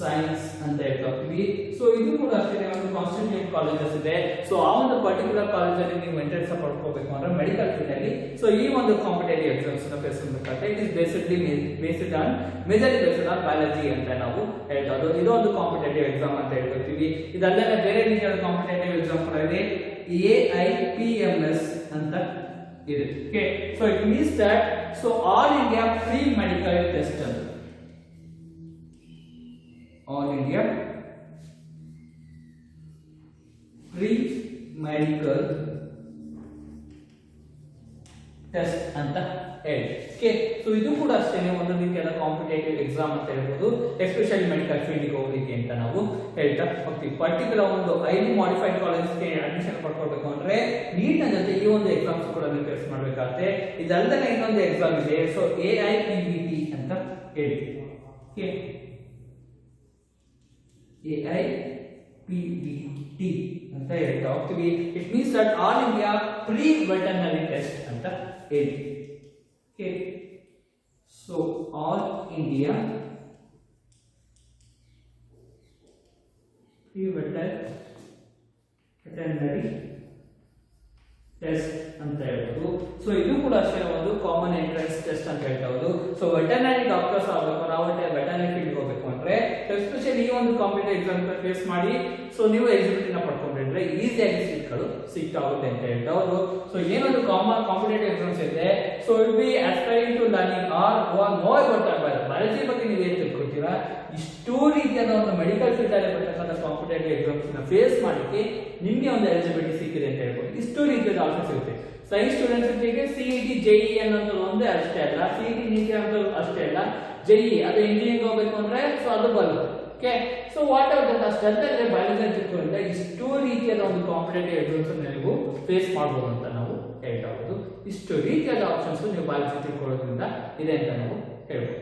science ಅಂತ ಹೇಳ್ತೀವಿ. ಸೊ ಇದು ಕೂಡ ಅಷ್ಟೇ ಒಂದು ಕಾನ್ಸ್ಟಿಟ್ಯೂಟ್ ಕಾಲೇಜಸ್ ಇದೆ. ಸೊ ಆ ಒಂದು ಪರ್ಟಿಕ್ಯುಲರ್ ಕಾಲೇಜ್ ಅಲ್ಲಿ ನೀವು ಎಂಟ್ರೆನ್ಸ್ ಪಡ್ಕೋಬೇಕು ಅಂದ್ರೆ ಮೆಡಿಕಲ್ ಫೀಲ್ಡ್ ಅಲ್ಲಿ ಸೊ ಈ ಒಂದು ಕಾಂಪಿಟೇಟಿವ್ ಎಕ್ಸಾಮ್ಸ್ ನ ಫೇಸ್ ಮಾಡಬೇಕಾಗುತ್ತೆ. It is based on biology ಅಂತ ನಾವು ಹೇಳ್ತಾ ಇದ್ದೀವಿ. ಇದು ಒಂದು ಕಾಂಪಿಟೇಟಿವ್ ಎಕ್ಸಾಮ್ ಅಂತ ಹೇಳ್ಕೊತೀವಿ. ಇದಲ್ಲದೆ ಬೇರೆ ರೀತಿಯ ಕಾಂಪಿಟೇಟಿವ್ ಎಕ್ಸಾಮ್ ಕೂಡ ಇದೆ, AIPMS ಅಂತ ಇದೆ. Okay, so it means that so all India pre medical test ಅಂತ All India Pre-Medical ಟೆಸ್ಟ್ ಅಂತ ಹೇಳಿ. ಓಕೆ, ಸೊ ಇದು ಕೂಡ ಅಷ್ಟೇ ಒಂದು ರೀತಿಯಾದ ಕಾಂಪಿಟೇಟಿವ್ ಎಕ್ಸಾಮ್ ಅಂತ ಹೇಳ್ಬೋದು, ಎಸ್ಪೆಷಲಿ ಮೆಡಿಕಲ್ ಫೀಲ್ಡ್ಗೆ ಹೋಗ್ಲಿಕ್ಕೆ ಅಂತ ನಾವು ಹೇಳ್ತಾ ಹೋಗ್ತೀವಿ. ಪರ್ಟಿಕ್ಯುಲರ್ ಒಂದು ಹೈಲಿ ಮಾಡಿಫೈಡ್ ಕಾಲೇಜ್ಗೆ ಅಡ್ಮಿಷನ್ ಪಡ್ಕೊಳ್ಬೇಕು ಅಂದ್ರೆ ನೀಟ್ ನ ಜೊತೆ ಈ ಒಂದು ಎಕ್ಸಾಮ್ಸ್ ಕೂಡ ನೀವು ಫೇಸ್ ಮಾಡಬೇಕಾಗುತ್ತೆ. ಇದಲ್ಲದೆ ಇನ್ನೊಂದು ಎಕ್ಸಾಮ್ ಇದೆ, ಸೊ AIPBT ಅಂತ ಹೇಳಿ. ಓಕೆ, AIPBT ಅಂತ ಹೇಳ್ತಾ ಹೋಗ್ತೀವಿ. It means that all India pre veterinary test ಅಂತ ಹೇಳಿ. Okay, so all India pre veterinary test ಅಂತ ಹೇಳ್ಬೋದು. ಸೊ ಇದು ಕೂಡ ಅಷ್ಟೇ ಒಂದು ಕಾಮನ್ ಎಂಟ್ರೆನ್ಸ್ ಟೆಸ್ಟ್ ಅಂತ ಹೇಳ್ತಾ ಹೋದು. ಸೊ ವೆಟರ್ನರಿ ಡಾಕ್ಟರ್ಸ್ ಆಗಬೇಕು, ನಾವು ವೆಟರ್ನರಿ ಫೀಲ್ಡ್ ಹೋಗ್ಬೇಕು ಅಂದ್ರೆ ಎಸ್ಪೆಷಲಿ ಈ ಒಂದು ಕಾಂಪಿಟೇಟಿವ್ ಎಕ್ಸಾಮ್ ಫೇಸ್ ಮಾಡಿ ಸೊ ನೀವು ಎಲಿಜಿಬಿಲಿಟಿನ ಪಡ್ಕೊಂಡಿದ್ರೆ ಈಸಿಯಾಗಿ ಸೀಟ್ಗಳು ಸಿಗ್ತಾ ಹೋಗುತ್ತೆ ಅಂತ ಹೇಳ್ತಾ ಹೋದು. ಸೊ ಏನೊಂದು ಕಾಮನ್ ಕಾಂಪಿಟೇಟಿವ್ ಎಕ್ಸಾಮ್ಸ್ ಇದೆ, so it be aspiring to learning or know about biology ಬಗ್ಗೆ ನೀವು ಏನು ತಿಳ್ಕೊಳ್ತೀರಾ, ಇಷ್ಟೂ ರೀತಿಯಾದ ಒಂದು ಮೆಡಿಕಲ್ ಫೀಲ್ಡ್ ಅಲ್ಲಿ ಬರ್ತಕ್ಕಂಥ ಕಾಂಪಿಟೇಟಿವ್ ಎಕ್ಸಾಮ್ಸ್ ನ ಫೇಸ್ ಮಾಡಲಿಕ್ಕೆ ನಿಮ್ಗೆ ಒಂದು ಎಲಿಜಿಬಿಲಿಟಿ ಸಿಕ್ಕಿದೆ ಅಂತ ಹೇಳ್ಬೋದು. ಇಷ್ಟು ರೀತಿಯಾದ ಆಪ್ಷನ್ಸ್ ಇರುತ್ತೆ. ಸೈನ್ಸ್ ಸ್ಟೂಡೆಂಟ್ಸ್ ಜೊತೆಗೆ CET JEE ಅನ್ನೋದು ಒಂದೇ ಅಷ್ಟೇ ಅಲ್ಲ, CET ನೀಟ್ ಅನ್ನೋದು ಅಷ್ಟೇ ಅಲ್ಲ, JEE ಅದು ಇಂಜಿನಿಯರಿಂಗ್ ಹೋಗ್ಬೇಕು ಅಂದ್ರೆ ಸೊ ಅದು ಬರುತ್ತೆ. Okay, so what are that ಅಷ್ಟೇ ಅಂತಂದ್ರೆ ಬಯಾಲಜಿ ತಿಳ್ಕೊಂಡ್ರೆ ಇಷ್ಟು ರೀತಿಯಾದ ಒಂದು ಕಾಂಪಿಟೇಟಿವ್ ಎಕ್ಸಾಮ್ಸ್ ನೀವು ಫೇಸ್ ಮಾಡಬಹುದು ಅಂತ ನಾವು ಹೇಳ್ತಾ ಹೋಗೋದು. ಇಷ್ಟು ರೀತಿಯಾದ ಆಪ್ಷನ್ಸ್ ನೀವು ಬಯಾಲಜಿ ತಿಳ್ಕೊಳ್ಳೋದ್ರಿಂದ ಇದೆ ಅಂತ ನಾವು ಹೇಳ್ಬೋದು.